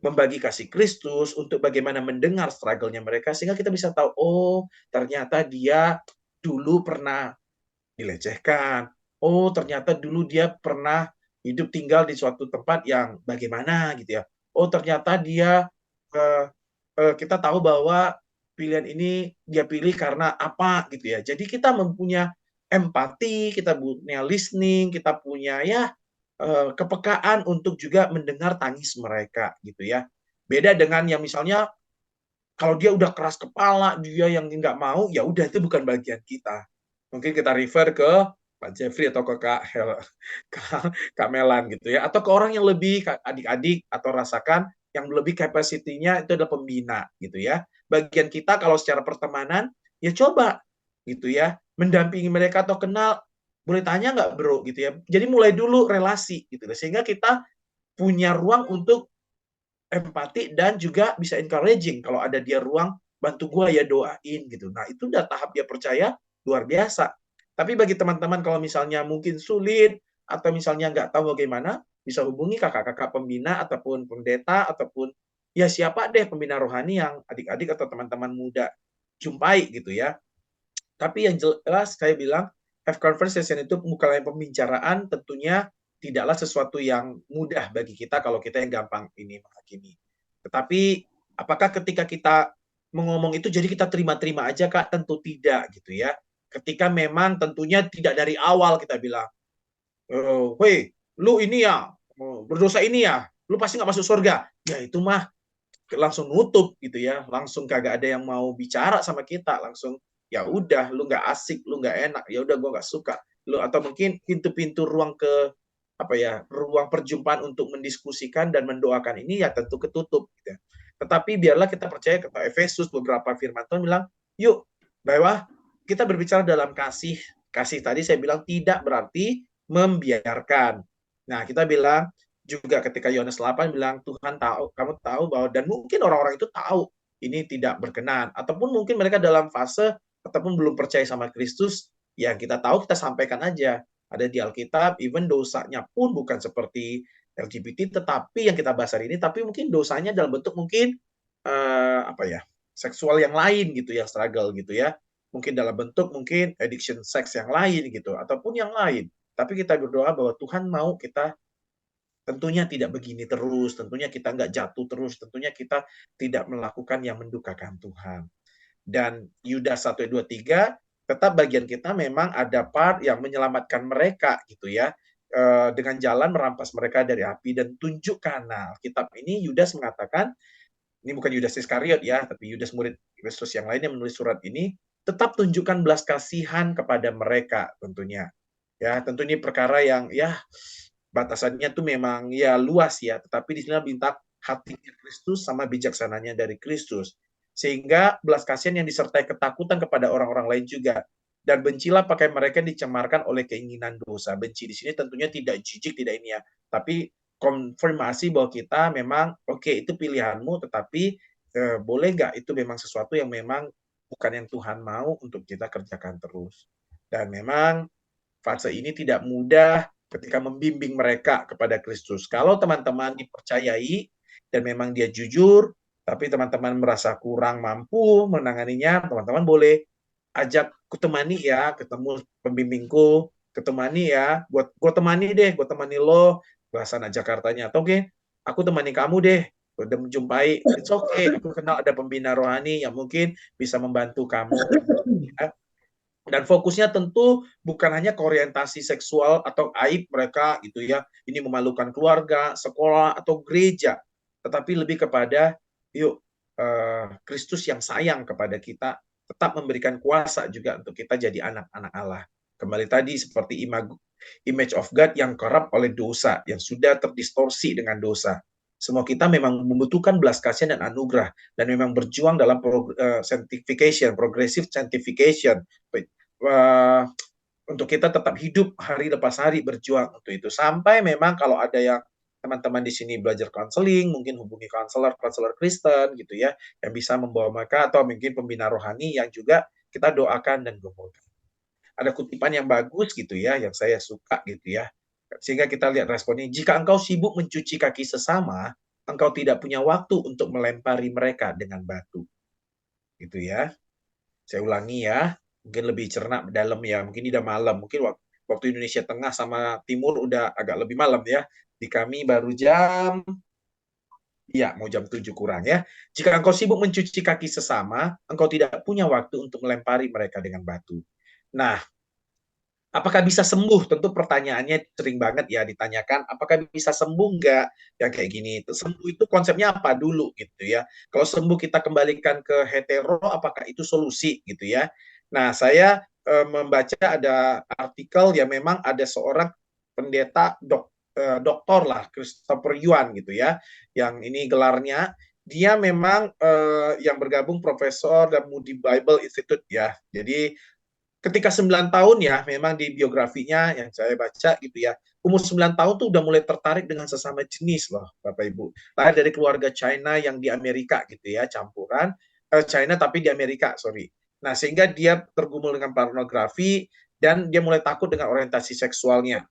membagi kasih Kristus, untuk bagaimana mendengar struggle-nya mereka, sehingga kita bisa tahu, oh ternyata dia dulu pernah dilecehkan. Oh, ternyata dulu dia pernah hidup tinggal di suatu tempat yang bagaimana gitu ya. Oh, ternyata dia kita tahu bahwa pilihan ini dia pilih karena apa gitu ya. Jadi kita mempunyai empati, kita punya listening, kita punya ya kepekaan untuk juga mendengar tangis mereka gitu ya. Beda dengan yang misalnya kalau dia udah keras kepala, dia yang nggak mau, ya udah itu bukan bagian kita. Mungkin kita refer ke Pak Jeffrey atau ke Kak Melan gitu ya, atau ke orang yang lebih adik-adik atau rasakan yang lebih kapasitinya itu adalah pembina gitu ya. Bagian kita kalau secara pertemanan ya coba gitu ya, mendampingi mereka atau kenal, boleh tanya nggak bro gitu ya. Jadi mulai dulu relasi gitu, sehingga kita punya ruang untuk empati dan juga bisa encouraging kalau ada dia ruang bantu gue ya doain gitu. Nah itu udah tahap dia percaya luar biasa. Tapi bagi teman-teman kalau misalnya mungkin sulit atau misalnya nggak tahu bagaimana, bisa hubungi kakak-kakak pembina ataupun pendeta ataupun ya siapa deh pembina rohani yang adik-adik atau teman-teman muda jumpai gitu ya. Tapi yang jelas saya bilang have conversation itu mulai pembicaraan tentunya tidaklah sesuatu yang mudah bagi kita kalau kita yang gampang ini menghakimi. Tetapi apakah ketika kita mengomong itu jadi kita terima-terima aja Kak? Tentu tidak gitu ya. Ketika memang tentunya tidak dari awal kita bilang, weh, lu ini ya, berdosa ini ya, lu pasti nggak masuk surga. Ya itu mah langsung nutup gitu ya, langsung kagak ada yang mau bicara sama kita, langsung ya udah lu nggak asik, lu nggak enak, ya udah gue nggak suka. Lu atau mungkin pintu-pintu ruang ke apa ya, ruang perjumpaan untuk mendiskusikan dan mendoakan ini ya tentu ketutup gitu. Tetapi biarlah kita percaya kata Efesus beberapa firman Tuhan bilang, yuk bahwa kita berbicara dalam kasih. Kasih tadi saya bilang tidak berarti membiarkan. Nah, kita bilang juga ketika Yohanes 8 bilang Tuhan tahu, kamu tahu bahwa, dan mungkin orang-orang itu tahu ini tidak berkenan, ataupun mungkin mereka dalam fase ataupun belum percaya sama Kristus, ya kita tahu kita sampaikan aja. ada di Alkitab, even dosanya pun bukan seperti LGBT, tetapi yang kita bahas hari ini, tapi mungkin dosanya dalam bentuk mungkin seksual yang lain gitu, yang struggle gitu ya. Mungkin dalam bentuk mungkin addiction seks yang lain gitu, ataupun yang lain. Tapi kita berdoa bahwa Tuhan mau kita tentunya tidak begini terus, tentunya kita nggak jatuh terus, tentunya kita tidak melakukan yang mendukakan Tuhan. Dan Yudas 1, 2, 3, tetap bagian kita memang ada part yang menyelamatkan mereka gitu ya, dengan jalan merampas mereka dari api dan tunjukkan. Nah, Alkitab ini Yudas mengatakan, ini bukan Yudas Iskariot ya, tapi Yudas murid Kristus yang lain yang menulis surat ini, tetap tunjukkan belas kasihan kepada mereka tentunya. Ya, tentu ini perkara yang ya batasannya tuh memang ya luas ya, tetapi di sini minta hatinya Kristus sama bijaksananya dari Kristus. Sehingga belas kasihan yang disertai ketakutan kepada orang-orang lain juga. Dan bencilah pakai mereka yang dicemarkan oleh keinginan dosa. Benci di sini tentunya tidak jijik, tidak ini ya, tapi konfirmasi bahwa kita memang itu pilihanmu, tetapi boleh nggak itu memang sesuatu yang memang bukan yang Tuhan mau untuk kita kerjakan terus. Dan memang fase ini tidak mudah ketika membimbing mereka kepada Kristus. Kalau teman-teman dipercayai dan memang dia jujur, tapi teman-teman merasa kurang mampu menanganinya, teman-teman boleh ajak kutemani ya, ketemu pembimbingku, ketemani ya, gue temani lo, bahasa anak Jakartanya, atau aku temani kamu deh, udah menjumpai, it's okay, aku kenal ada pembina rohani yang mungkin bisa membantu kamu. Ya. Dan fokusnya tentu bukan hanya ke orientasi seksual atau aib mereka gitu ya, ini memalukan keluarga, sekolah, atau gereja, tetapi lebih kepada yuk Kristus yang sayang kepada kita tetap memberikan kuasa juga untuk kita jadi anak-anak Allah. Kembali tadi seperti image of God yang corrupt oleh dosa, yang sudah terdistorsi dengan dosa. Semua kita memang membutuhkan belas kasihan dan anugerah, dan memang berjuang dalam sanctification, progressive sanctification, untuk kita tetap hidup hari lepas hari berjuang untuk itu. Sampai memang kalau ada yang teman-teman di sini belajar konseling, mungkin hubungi konselor Kristen gitu ya, yang bisa membawa mereka, atau mungkin pembina rohani yang juga kita doakan dan gumulkan. Ada kutipan yang bagus gitu ya, yang saya suka gitu ya. Sehingga kita lihat responnya, jika engkau sibuk mencuci kaki sesama, engkau tidak punya waktu untuk melempari mereka dengan batu. Gitu ya. Saya ulangi ya, mungkin lebih cerna dalam ya, mungkin udah malam, mungkin waktu Indonesia Tengah sama Timur udah agak lebih malam ya. Di kami baru mau jam 7 kurang ya. Jika engkau sibuk mencuci kaki sesama, engkau tidak punya waktu untuk melempari mereka dengan batu. Nah, apakah bisa sembuh? Tentu pertanyaannya sering banget ya ditanyakan, apakah bisa sembuh nggak? Yang kayak gini. Sembuh itu konsepnya apa dulu gitu ya. Kalau sembuh kita kembalikan ke hetero, apakah itu solusi gitu ya. Nah, saya membaca ada artikel yang memang ada seorang pendeta doktor lah, Christopher Yuan gitu ya. Yang ini gelarnya, dia memang yang bergabung profesor dan Moody Bible Institute ya. Jadi ketika 9 tahun ya, memang di biografinya yang saya baca gitu ya, umur 9 tahun tuh udah mulai tertarik dengan sesama jenis loh, Bapak Ibu. Lahir dari keluarga China yang di Amerika gitu ya, campuran China tapi di Amerika, sorry. Nah, sehingga dia tergumul dengan pornografi dan dia mulai takut dengan orientasi seksualnya.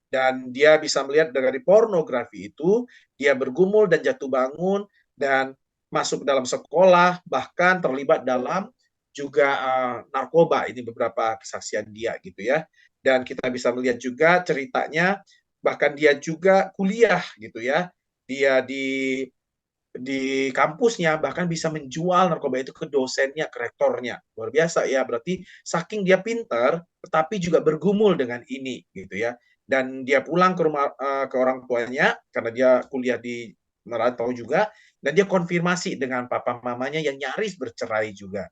Dan dia bisa melihat dari pornografi itu, dia bergumul dan jatuh bangun dan masuk dalam sekolah, bahkan terlibat dalam juga narkoba. Ini beberapa kesaksian dia gitu ya. Dan kita bisa melihat juga ceritanya, bahkan dia juga kuliah gitu ya. Dia di kampusnya bahkan bisa menjual narkoba itu ke dosennya, ke rektornya. Luar biasa ya, berarti saking dia pintar, tetapi juga bergumul dengan ini gitu ya. Dan dia pulang ke rumah ke orang tuanya karena dia kuliah di merantau juga, dan dia konfirmasi dengan papa mamanya yang nyaris bercerai juga.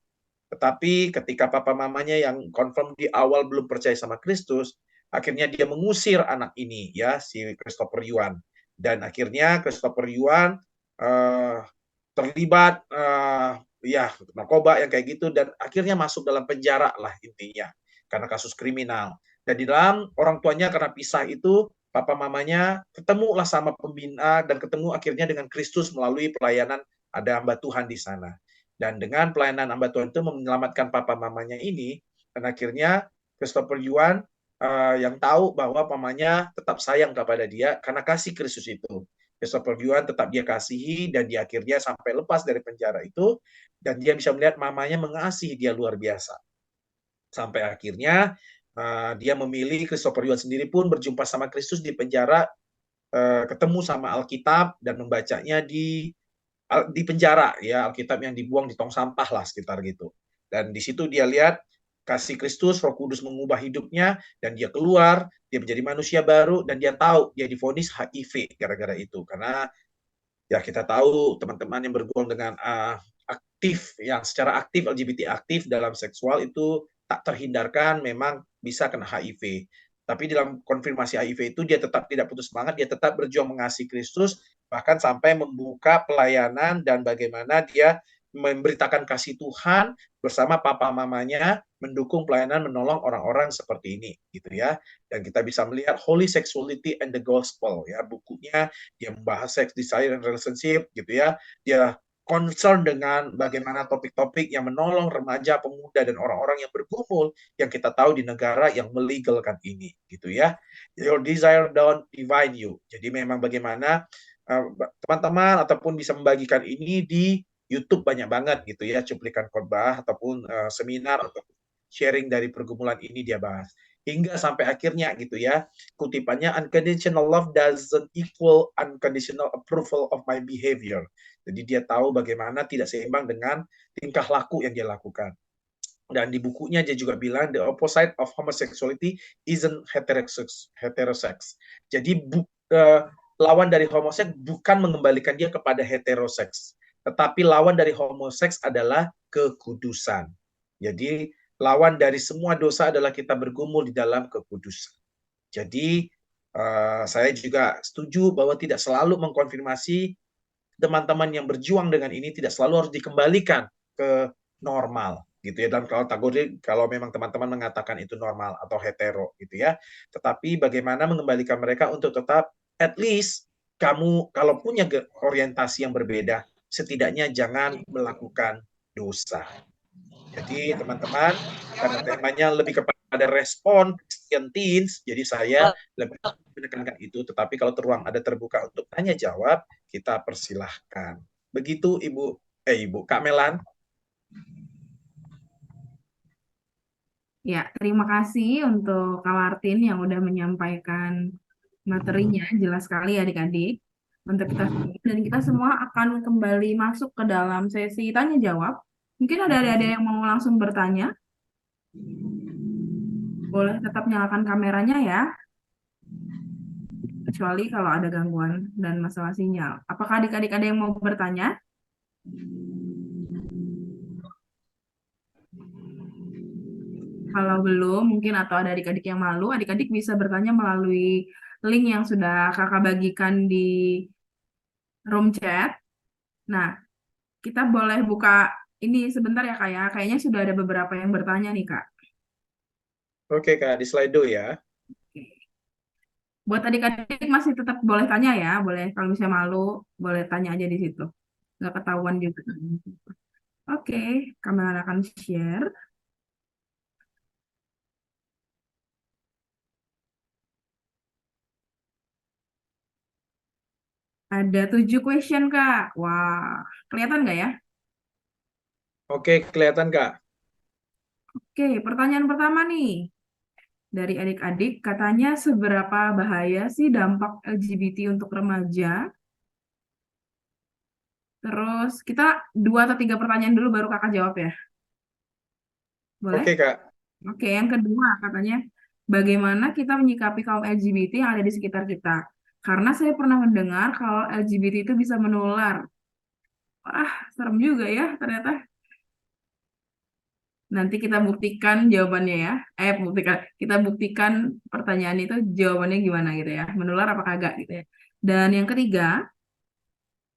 Tetapi ketika papa mamanya yang confirm di awal belum percaya sama Kristus, akhirnya dia mengusir anak ini ya, si Christopher Yuan. Dan akhirnya Christopher Yuan terlibat narkoba yang kayak gitu, dan akhirnya masuk dalam penjara lah intinya karena kasus kriminal. Dan di dalam orang tuanya karena pisah itu, papa mamanya ketemu lah sama pembina dan ketemu akhirnya dengan Kristus melalui pelayanan ada hamba Tuhan di sana. Dan dengan pelayanan hamba Tuhan itu menyelamatkan papa mamanya ini, dan akhirnya Christopher Yuan yang tahu bahwa mamanya tetap sayang kepada dia karena kasih Kristus itu. Christopher Yuan tetap dia kasihi dan dia akhirnya sampai lepas dari penjara itu dan dia bisa melihat mamanya mengasihi dia luar biasa. Sampai akhirnya dia memilih Christopher Yuan sendiri pun berjumpa sama Kristus di penjara, ketemu sama Alkitab dan membacanya di penjara ya, Alkitab yang dibuang di tong sampah lah sekitar gitu. Dan di situ dia lihat kasih Kristus, Roh Kudus mengubah hidupnya dan dia keluar, dia menjadi manusia baru dan dia tahu dia divonis HIV gara-gara itu. Karena ya kita tahu teman-teman yang bergabung dengan aktif yang secara aktif LGBT aktif dalam seksual itu tak terhindarkan memang bisa kena HIV. Tapi dalam konfirmasi HIV itu dia tetap tidak putus semangat, dia tetap berjuang mengasihi Kristus, bahkan sampai membuka pelayanan dan bagaimana dia memberitakan kasih Tuhan bersama papa mamanya, mendukung pelayanan menolong orang-orang seperti ini gitu ya. Dan kita bisa melihat Holy Sexuality and the Gospel ya, bukunya dia membahas sex, desire, and relationship gitu ya. Dia concern dengan bagaimana topik-topik yang menolong remaja, pemuda, dan orang-orang yang bergumul yang kita tahu di negara yang melegalkan ini, gitu ya. Your desire don't divide you. Jadi memang bagaimana teman-teman ataupun bisa membagikan ini di YouTube banyak banget gitu ya, cuplikan khotbah ataupun seminar atau sharing dari pergumulan ini dia bahas. Hingga sampai akhirnya gitu ya, kutipannya unconditional love doesn't equal unconditional approval of my behavior. Jadi dia tahu bagaimana tidak seimbang dengan tingkah laku yang dia lakukan. Dan di bukunya dia juga bilang the opposite of homosexuality isn't heterosex. Jadi lawan dari homoseks bukan mengembalikan dia kepada heteroseks, tetapi lawan dari homoseks adalah kekudusan. Jadi lawan dari semua dosa adalah kita bergumul di dalam kekudusan. Jadi saya juga setuju bahwa tidak selalu mengkonfirmasi teman-teman yang berjuang dengan ini tidak selalu harus dikembalikan ke normal gitu ya, dalam kategori kalau memang teman-teman mengatakan itu normal atau hetero gitu ya, tetapi bagaimana mengembalikan mereka untuk tetap at least kamu kalau punya orientasi yang berbeda setidaknya jangan melakukan dosa. Jadi teman-teman, karena temanya lebih kepada respon Christian Teens, jadi saya lebih menekankan itu. Tetapi kalau ada terbuka untuk tanya jawab, kita persilahkan. Begitu Ibu Kak Melan. Ya, terima kasih untuk Kak Martin yang udah menyampaikan materinya jelas sekali adik-adik untuk kita semua. Dan kita semua akan kembali masuk ke dalam sesi tanya jawab. Mungkin ada adik-adik yang mau langsung bertanya. Boleh tetap nyalakan kameranya ya. Kecuali kalau ada gangguan dan masalah sinyal. Apakah adik-adik ada yang mau bertanya? Kalau belum, mungkin atau ada adik-adik yang malu, adik-adik bisa bertanya melalui link yang sudah kakak bagikan di room chat. Nah, kita boleh buka ini sebentar ya Kak ya. Kayaknya sudah ada beberapa yang bertanya nih Kak. Oke Kak, di Slido ya. Buat adik-adik masih tetap boleh tanya ya. Boleh kalau misalnya malu, boleh tanya aja di situ. Nggak ketahuan juga. Oke, kami akan share. Ada 7 question, Kak. Wah, kelihatan nggak ya? Oke, kelihatan Kak. Oke, pertanyaan pertama nih. Dari adik-adik, katanya seberapa bahaya sih dampak LGBT untuk remaja? Terus kita 2 atau 3 pertanyaan dulu baru kakak jawab ya. Boleh? Oke Kak. Oke, yang kedua katanya, bagaimana kita menyikapi kaum LGBT yang ada di sekitar kita? Karena saya pernah mendengar kalau LGBT itu bisa menular. Wah, serem juga ya ternyata. Nanti kita buktikan jawabannya ya. Kita buktikan pertanyaan itu jawabannya gimana gitu ya. Menular apa kagak gitu ya. Dan yang ketiga,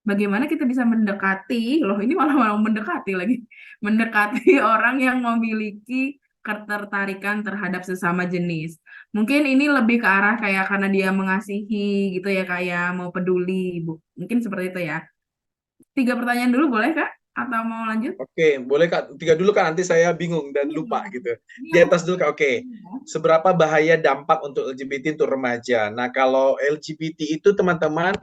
bagaimana kita bisa mendekati, loh ini malah mau mendekati lagi. Mendekati orang yang memiliki ketertarikan terhadap sesama jenis. Mungkin ini lebih ke arah kayak karena dia mengasihi gitu ya, kayak mau peduli, Bu. Mungkin seperti itu ya. 3 pertanyaan dulu boleh, Kak? atau mau lanjut? Oke, boleh Kak, 3 dulu Kak, nanti saya bingung dan Iya, lupa boleh. gitu. Ini Di aku atas dulu Kak, oke. Seberapa bahaya dampak untuk LGBT untuk remaja? Nah, kalau LGBT itu teman-teman,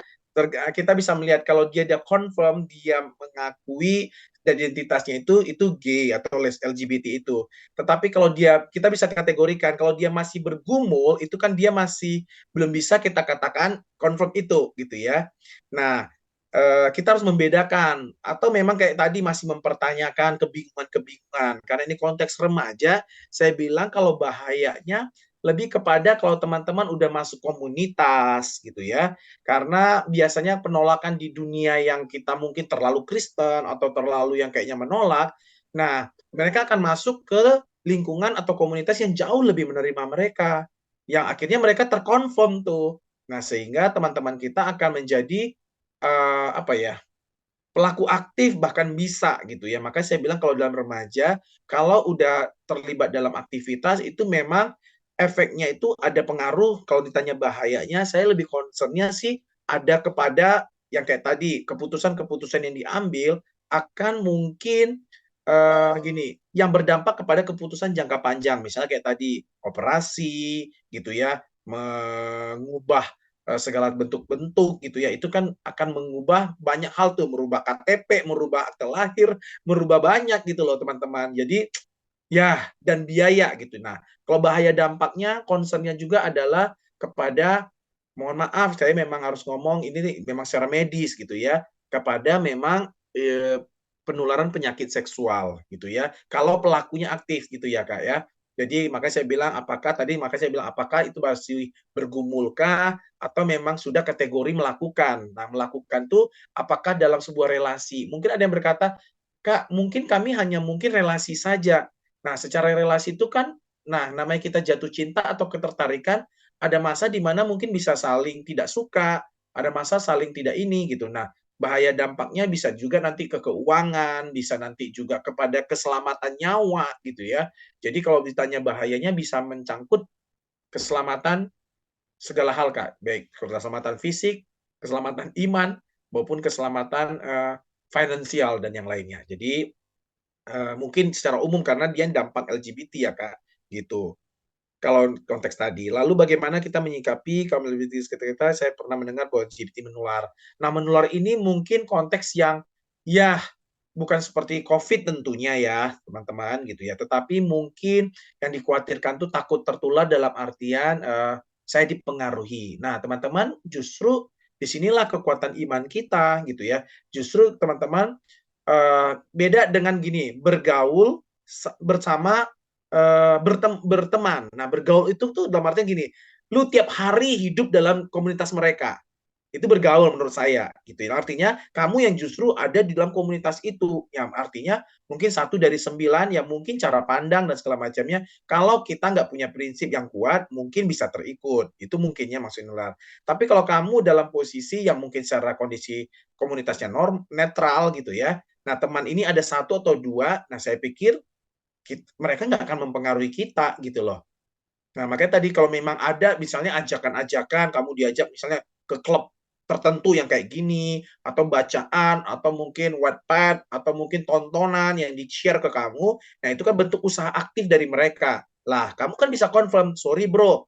kita bisa melihat kalau dia confirm, dia mengakui identitasnya itu gay atau LGBT itu. Tetapi kalau kita bisa kategorikan, kalau dia masih bergumul, itu kan dia masih belum bisa kita katakan confirm itu, gitu ya. Nah, kita harus membedakan, atau memang kayak tadi masih mempertanyakan kebingungan-kebingungan, karena ini konteks remaja. Saya bilang kalau bahayanya lebih kepada kalau teman-teman udah masuk komunitas gitu ya, karena biasanya penolakan di dunia yang kita mungkin terlalu Kristen atau terlalu yang kayaknya menolak, nah mereka akan masuk ke lingkungan atau komunitas yang jauh lebih menerima mereka, yang akhirnya mereka terkonfirm tuh. Nah, sehingga teman-teman kita akan menjadi apa ya, pelaku aktif bahkan bisa gitu ya. Makanya saya bilang kalau dalam remaja, kalau udah terlibat dalam aktivitas itu memang efeknya itu ada pengaruh. Kalau ditanya bahayanya, saya lebih concernnya sih ada kepada yang kayak tadi, keputusan-keputusan yang diambil akan mungkin gini, yang berdampak kepada keputusan jangka panjang. Misalnya kayak tadi, operasi gitu ya, mengubah segala bentuk-bentuk gitu ya, itu kan akan mengubah banyak hal tuh, merubah KTP, merubah akte lahir, merubah banyak gitu loh teman-teman. Jadi ya, dan biaya gitu. Nah, kalau bahaya dampaknya, concernnya juga adalah kepada, mohon maaf, saya memang harus ngomong ini memang secara medis gitu ya, kepada memang penularan penyakit seksual gitu ya. Kalau pelakunya aktif gitu ya Kak ya. Jadi makanya saya bilang apakah itu masih bergumulkah atau memang sudah kategori melakukan. Nah, melakukan tuh apakah dalam sebuah relasi. Mungkin ada yang berkata, Kak, mungkin kami hanya mungkin relasi saja. Nah, secara relasi itu kan, nah namanya kita jatuh cinta atau ketertarikan, ada masa di mana mungkin bisa saling tidak suka, ada masa saling tidak ini gitu. Nah, bahaya dampaknya bisa juga nanti ke keuangan, bisa nanti juga kepada keselamatan nyawa gitu ya. Jadi kalau ditanya bahayanya bisa mencangkut keselamatan segala hal Kak, baik keselamatan fisik, keselamatan iman, maupun keselamatan finansial dan yang lainnya. Jadi mungkin secara umum karena dia dampak LGBT ya Kak, gitu. Kalau konteks tadi. Lalu bagaimana kita menyikapi kaum LGBT kita, saya pernah mendengar bahwa LGBT menular. Nah, menular ini mungkin konteks yang ya bukan seperti COVID tentunya ya, teman-teman gitu ya. Tetapi mungkin yang dikhawatirkan tuh takut tertular dalam artian saya dipengaruhi. Nah, teman-teman, justru disinilah kekuatan iman kita gitu ya. Justru teman-teman beda dengan gini, bergaul bersama berteman. Nah, bergaul itu tuh dalam artinya gini, lu tiap hari hidup dalam komunitas mereka. Itu bergaul menurut saya gitu ya. Artinya kamu yang justru ada di dalam komunitas itu, yang artinya mungkin 1 dari 9 yang mungkin cara pandang dan segala macamnya, kalau kita nggak punya prinsip yang kuat mungkin bisa terikut, itu mungkinnya maksudnya nular. Tapi kalau kamu dalam posisi yang mungkin secara kondisi komunitasnya netral gitu ya, nah teman ini ada 1 atau 2, nah saya pikir mereka nggak akan mempengaruhi kita gitu loh. Nah, makanya tadi kalau memang ada misalnya ajakan-ajakan, kamu diajak misalnya ke klub tertentu yang kayak gini, atau bacaan, atau mungkin Wattpad, atau mungkin tontonan yang di-share ke kamu, nah itu kan bentuk usaha aktif dari mereka. Lah, kamu kan bisa confirm, sorry bro,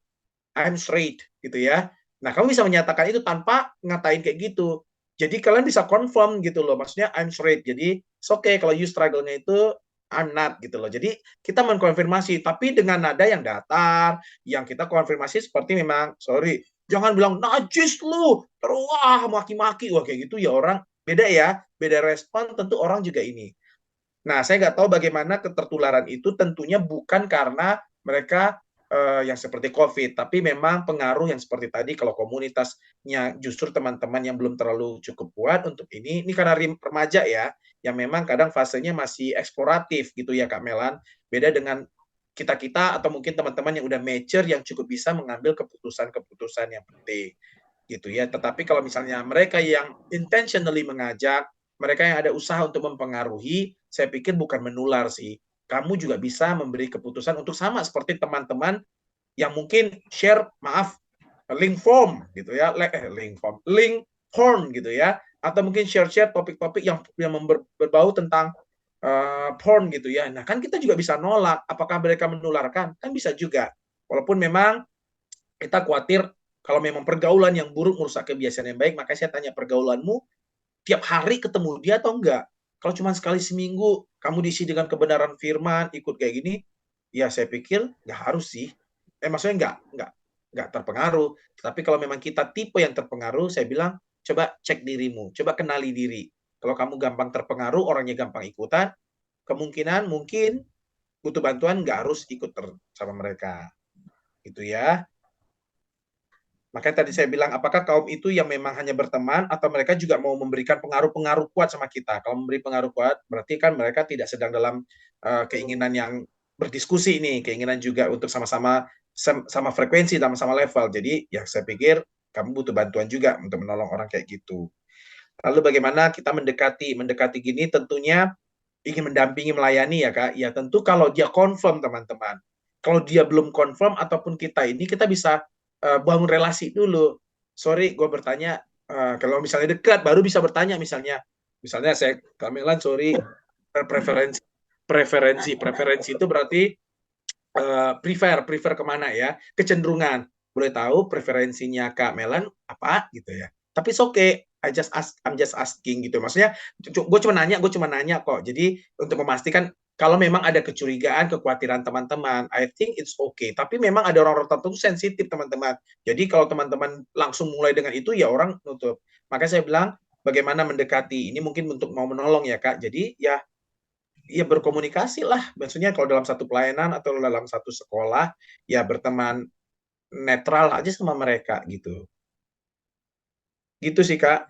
I'm straight, gitu ya. Nah, kamu bisa menyatakan itu tanpa ngatain kayak gitu. Jadi kalian bisa confirm gitu loh, maksudnya I'm straight. Jadi, it's okay kalau you struggle-nya itu I'm not gitu loh. Jadi kita mengkonfirmasi, tapi dengan nada yang datar, yang kita konfirmasi seperti memang, sorry, jangan bilang najis lu, terus wah maki-maki, wah kayak gitu ya orang beda ya, beda respon tentu orang juga ini. Nah, saya nggak tahu bagaimana ketertularan itu tentunya bukan karena mereka yang seperti COVID, tapi memang pengaruh yang seperti tadi kalau komunitasnya justru teman-teman yang belum terlalu cukup kuat untuk ini karena remaja ya, yang memang kadang fasenya masih eksploratif gitu ya Kak Melan, beda dengan kita-kita atau mungkin teman-teman yang udah mature yang cukup bisa mengambil keputusan-keputusan yang penting gitu ya. Tetapi kalau misalnya mereka yang intentionally mengajak, mereka yang ada usaha untuk mempengaruhi, saya pikir bukan menular sih. Kamu juga bisa memberi keputusan untuk sama seperti teman-teman yang mungkin share, maaf, link form gitu ya, link form, link horn gitu ya, atau mungkin share-share topik-topik yang berbau tentang porn gitu ya. Nah, kan kita juga bisa nolak apakah mereka menularkan, kan bisa juga. Walaupun memang kita khawatir kalau memang pergaulan yang buruk merusak kebiasaan yang baik, maka saya tanya, pergaulanmu tiap hari ketemu dia atau enggak? Kalau cuma sekali seminggu kamu diisi dengan kebenaran firman, ikut kayak gini, ya saya pikir nggak harus sih. Maksudnya nggak terpengaruh. Tapi kalau memang kita tipe yang terpengaruh, saya bilang coba cek dirimu, coba kenali diri. Kalau kamu gampang terpengaruh, orangnya gampang ikutan, kemungkinan mungkin butuh bantuan, nggak harus ikut sama mereka. Gitu ya. Makanya tadi saya bilang, apakah kaum itu yang memang hanya berteman atau mereka juga mau memberikan pengaruh-pengaruh kuat sama kita? Kalau memberi pengaruh kuat, berarti kan mereka tidak sedang dalam keinginan yang berdiskusi nih, keinginan juga untuk sama-sama sama frekuensi, sama-sama level. Jadi ya saya pikir kamu butuh bantuan juga untuk menolong orang kayak gitu. Lalu bagaimana kita mendekati gini tentunya ingin mendampingi, melayani ya Kak. Ya tentu kalau dia confirm teman-teman. Kalau dia belum confirm ataupun kita bisa bangun relasi dulu. Sorry, gue bertanya, kalau misalnya dekat baru bisa bertanya misalnya saya Kamelan, sorry, preferensi itu berarti prefer kemana ya, kecenderungan. Boleh tahu preferensinya Kak Melan apa gitu ya. Tapi it's okay, I'm just asking gitu. Maksudnya gue cuma nanya kok. Jadi untuk memastikan kalau memang ada kecurigaan, kekhawatiran teman-teman, I think it's okay. Tapi memang ada orang-orang tertentu sensitif teman-teman. Jadi kalau teman-teman langsung mulai dengan itu ya orang nutup. Makanya saya bilang bagaimana mendekati ini mungkin untuk mau menolong ya Kak. Jadi ya berkomunikasi lah. Maksudnya kalau dalam satu pelayanan atau dalam satu sekolah, ya berteman netral aja sama mereka gitu. Gitu sih, Kak.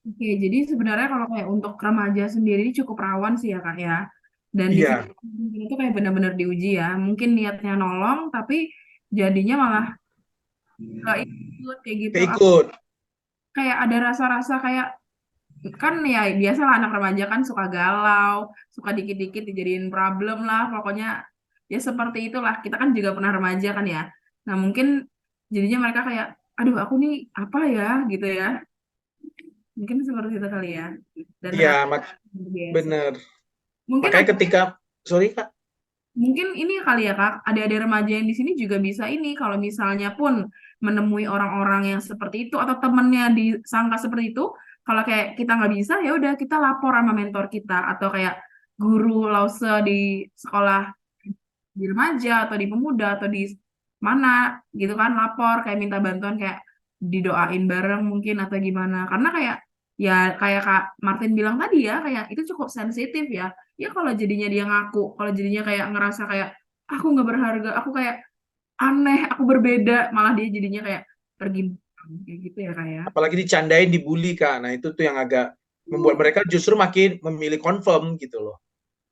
Oke, jadi sebenarnya kalau kayak untuk remaja sendiri cukup rawan sih ya Kak ya. Dan di sini Iya, itu kayak benar-benar diuji ya. Mungkin niatnya nolong, tapi jadinya malah nggak ikut kayak gitu. keikut. Kayak ada rasa-rasa kayak kan ya biasalah anak remaja kan suka galau, suka dikit-dikit dijadiin problem lah. Pokoknya ya seperti itulah. Kita kan juga pernah remaja kan ya. Nah mungkin jadinya mereka kayak, aduh aku nih apa ya gitu ya. Mungkin seperti itu kali ya. Dan Iya, ternyata biasa. bener. Mungkin Makanya ada, ketika, sorry Kak, mungkin ini kali ya Kak, ada remaja yang di sini juga bisa ini kalau misalnya pun menemui orang-orang yang seperti itu atau temennya disangka seperti itu, kalau kayak kita nggak bisa ya udah kita lapor sama mentor kita atau kayak guru lause di sekolah di remaja atau di pemuda atau di mana gitu kan lapor kayak minta bantuan kayak didoain bareng mungkin atau gimana karena kayak ya kayak Kak Martin bilang tadi ya kayak itu cukup sensitif ya ya kalau jadinya dia ngaku kalau jadinya kayak ngerasa kayak aku nggak berharga aku kayak aneh aku berbeda malah dia jadinya kayak pergi kayak gitu ya kayak apalagi dicandain, dibully Kak. Nah, itu tuh yang agak membuat mereka justru makin memilih confirm gitu loh.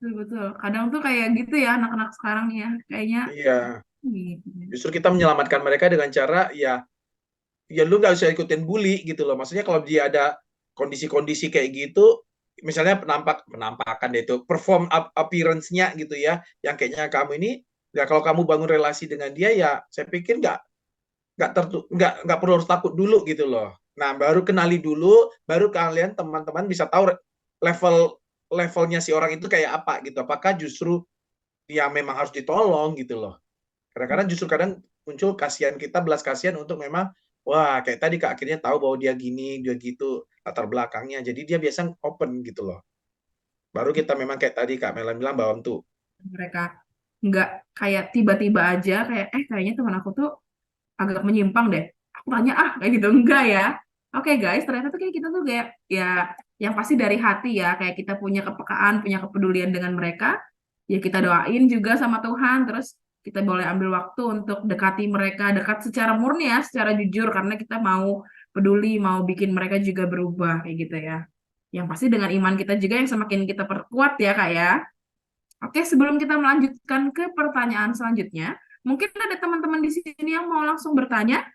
betul betul kadang tuh kayak gitu ya anak-anak sekarang nih ya kayaknya Iya, gitu. justru kita menyelamatkan mereka dengan cara ya lu nggak usah ikutin bully gitu loh. Maksudnya kalau dia ada kondisi-kondisi kayak gitu, misalnya penampakan itu, perform appearance-nya gitu ya, yang kayaknya kamu ini, ya kalau kamu bangun relasi dengan dia ya, saya pikir nggak perlu harus takut dulu gitu loh. Nah, baru kenali dulu, baru kalian teman-teman bisa tahu levelnya si orang itu kayak apa gitu. Apakah justru dia memang harus ditolong gitu loh. Kadang-kadang justru kadang muncul kasihan kita, belas kasihan untuk memang, wah kayak tadi Kak, akhirnya tahu bahwa dia gini, dia gitu, latar belakangnya. Jadi dia biasa open gitu loh. Baru kita memang kayak tadi Kak Mela bilang bahwa untuk, Mereka nggak kayak tiba-tiba aja kayak kayaknya teman aku tuh agak menyimpang deh. Aku tanya kayak gitu enggak ya. Oke guys, ternyata tuh kayak kita tuh kayak ya yang pasti dari hati ya, kayak kita punya kepekaan, punya kepedulian dengan mereka, ya kita doain juga sama Tuhan, terus kita boleh ambil waktu untuk dekati mereka, dekat secara murni ya, secara jujur karena kita mau peduli, mau bikin mereka juga berubah kayak gitu ya. Yang pasti dengan iman kita juga yang semakin kita perkuat ya Kak ya. Oke, sebelum kita melanjutkan ke pertanyaan selanjutnya, mungkin ada teman-teman di sini yang mau langsung bertanya.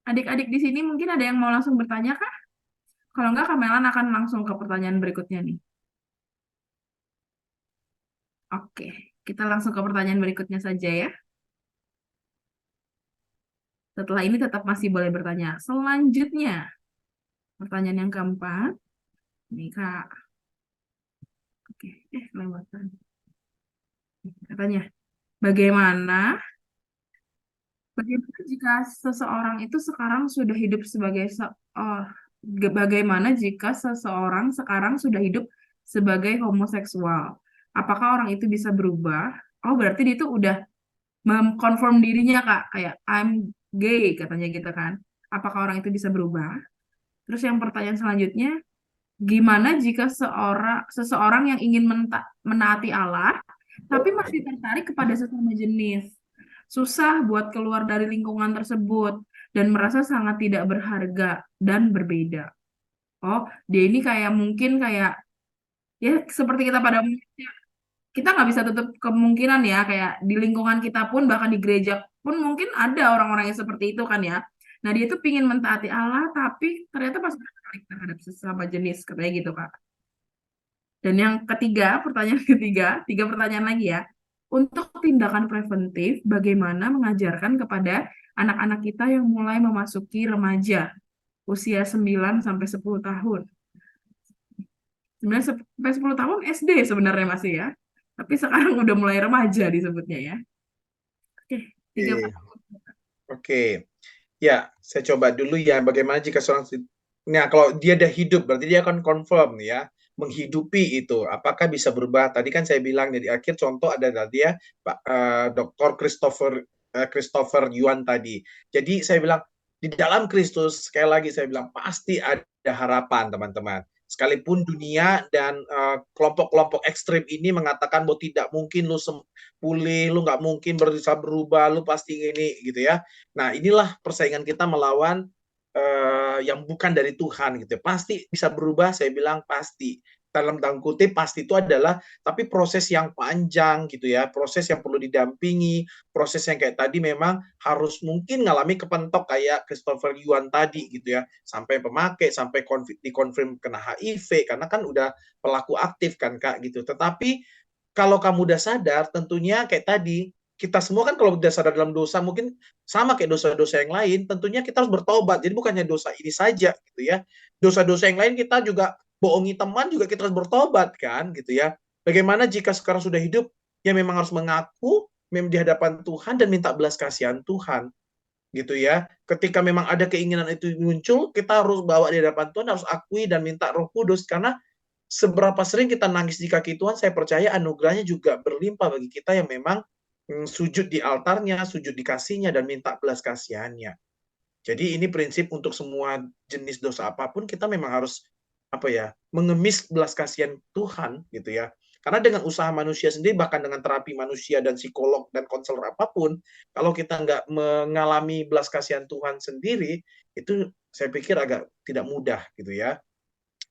Adik-adik di sini mungkin ada yang mau langsung bertanya kah? Kalau enggak, Kamelan akan langsung ke pertanyaan berikutnya nih. Oke, kita langsung ke pertanyaan berikutnya saja ya. Setelah ini tetap masih boleh bertanya. Selanjutnya, pertanyaan yang keempat. Ini Kak. Oke, kelewatan. Katanya, bagaimana bagaimana jika seseorang itu sekarang sudah hidup sebagai bagaimana jika seseorang sekarang sudah hidup sebagai homoseksual? Apakah orang itu bisa berubah? Oh, berarti dia itu udah mengkonfirm dirinya, Kak, kayak I'm gay katanya gitu kan. Apakah orang itu bisa berubah? Terus yang pertanyaan selanjutnya, gimana jika seseorang yang ingin menaati Allah tapi masih tertarik kepada sesama jenis? Susah buat keluar dari lingkungan tersebut dan merasa sangat tidak berharga dan berbeda. Oh, dia ini kayak mungkin kayak ya seperti kita pada umumnya, kita nggak bisa tutup kemungkinan ya kayak di lingkungan kita pun bahkan di gereja pun mungkin ada orang-orang yang seperti itu kan ya. Nah, dia tuh pingin mentaati Allah tapi ternyata pas tertarik terhadap sesama jenis katanya gitu, Kak. Dan yang ketiga, pertanyaan ketiga, tiga pertanyaan lagi ya. Untuk tindakan preventif, bagaimana mengajarkan kepada anak-anak kita yang mulai memasuki remaja, usia 9 sampai 10 tahun. 9 sampai 10 tahun SD sebenarnya masih ya. Tapi sekarang udah mulai remaja disebutnya ya. Oke, tiga Oke. pertanyaan. Oke. Ya, saya coba dulu ya bagaimana jika seorang nah kalau dia udah hidup berarti dia akan confirm ya, menghidupi itu. Apakah bisa berubah? Tadi kan saya bilang di akhir contoh ada tadi ya Pak Dr. Christopher Yuan tadi. Jadi saya bilang di dalam Kristus sekali lagi saya bilang pasti ada harapan teman-teman. Sekalipun dunia dan kelompok-kelompok ekstrim ini mengatakan bahwa tidak mungkin lu pulih, lu nggak mungkin bisa berubah, lu pasti ini gitu ya. Nah, inilah persaingan kita melawan yang bukan dari Tuhan gitu. Pasti bisa berubah, saya bilang pasti. Dalam tanda kutip pasti itu adalah tapi proses yang panjang gitu ya, proses yang perlu didampingi, proses yang kayak tadi memang harus mungkin ngalami kepentok kayak Christopher Yuan tadi gitu ya, sampai pemakai, sampai dikonfirm kena HIV karena kan udah pelaku aktif kan Kak gitu. Tetapi kalau kamu udah sadar tentunya kayak tadi kita semua kan kalau udah sadar dalam dosa mungkin sama kayak dosa-dosa yang lain, tentunya kita harus bertobat. Jadi bukannya dosa ini saja gitu ya. Dosa-dosa yang lain kita juga bohongi teman juga kita harus bertobat kan gitu ya. Bagaimana jika sekarang sudah hidup ya memang harus mengaku di hadapan Tuhan dan minta belas kasihan Tuhan gitu ya. Ketika memang ada keinginan itu muncul, kita harus bawa di hadapan Tuhan, harus akui dan minta Roh Kudus karena seberapa sering kita nangis di kaki Tuhan, saya percaya anugerahnya juga berlimpah bagi kita yang memang sujud di altarnya, sujud di kasihnya, dan minta belas kasihannya. Jadi ini prinsip untuk semua jenis dosa apapun, kita memang harus apa ya, mengemis belas kasihan Tuhan gitu ya. Karena dengan usaha manusia sendiri, bahkan dengan terapi manusia dan psikolog dan konselor apapun, kalau kita nggak mengalami belas kasihan Tuhan sendiri, itu saya pikir agak tidak mudah gitu ya.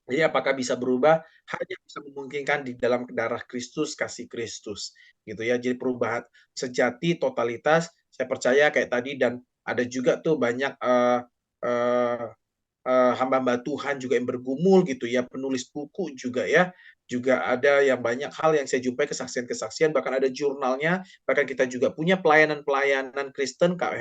Jadi apakah bisa berubah? Hanya bisa memungkinkan di dalam darah Kristus, kasih Kristus, gitu ya. Jadi perubahan sejati, totalitas, saya percaya kayak tadi dan ada juga tuh banyak hamba-hamba Tuhan juga yang bergumul gitu ya, penulis buku juga ya, juga ada yang banyak hal yang saya jumpai kesaksian-kesaksian, bahkan ada jurnalnya, bahkan kita juga punya pelayanan-pelayanan Kristen Kak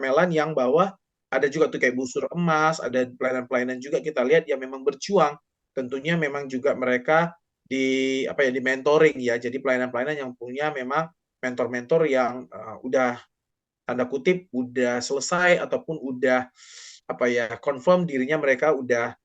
Melan yang bahwa ada juga tuh kayak busur emas, ada pelayanan-pelayanan juga kita lihat yang memang berjuang. Tentunya memang juga mereka di mentoring ya. Jadi pelayanan-pelayanan yang punya memang mentor-mentor yang udah tanda kutip udah selesai ataupun udah confirm dirinya mereka udah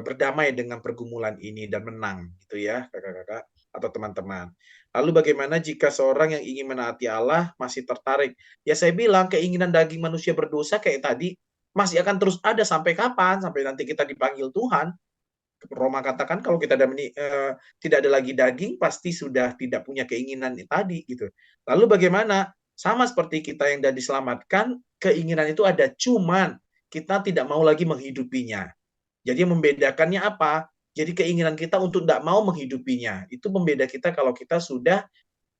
berdamai dengan pergumulan ini dan menang gitu ya kakak-kakak atau teman-teman. Lalu bagaimana jika seorang yang ingin menaati Allah masih tertarik? Ya saya bilang keinginan daging manusia berdosa kayak tadi masih akan terus ada sampai kapan? Sampai nanti kita dipanggil Tuhan. Roma katakan kalau kita tidak ada lagi daging pasti sudah tidak punya keinginan tadi gitu. Lalu bagaimana? Sama seperti kita yang sudah diselamatkan, keinginan itu ada, cuman kita tidak mau lagi menghidupinya. Jadi yang membedakannya apa? Jadi keinginan kita untuk tidak mau menghidupinya. Itu membeda kita kalau kita sudah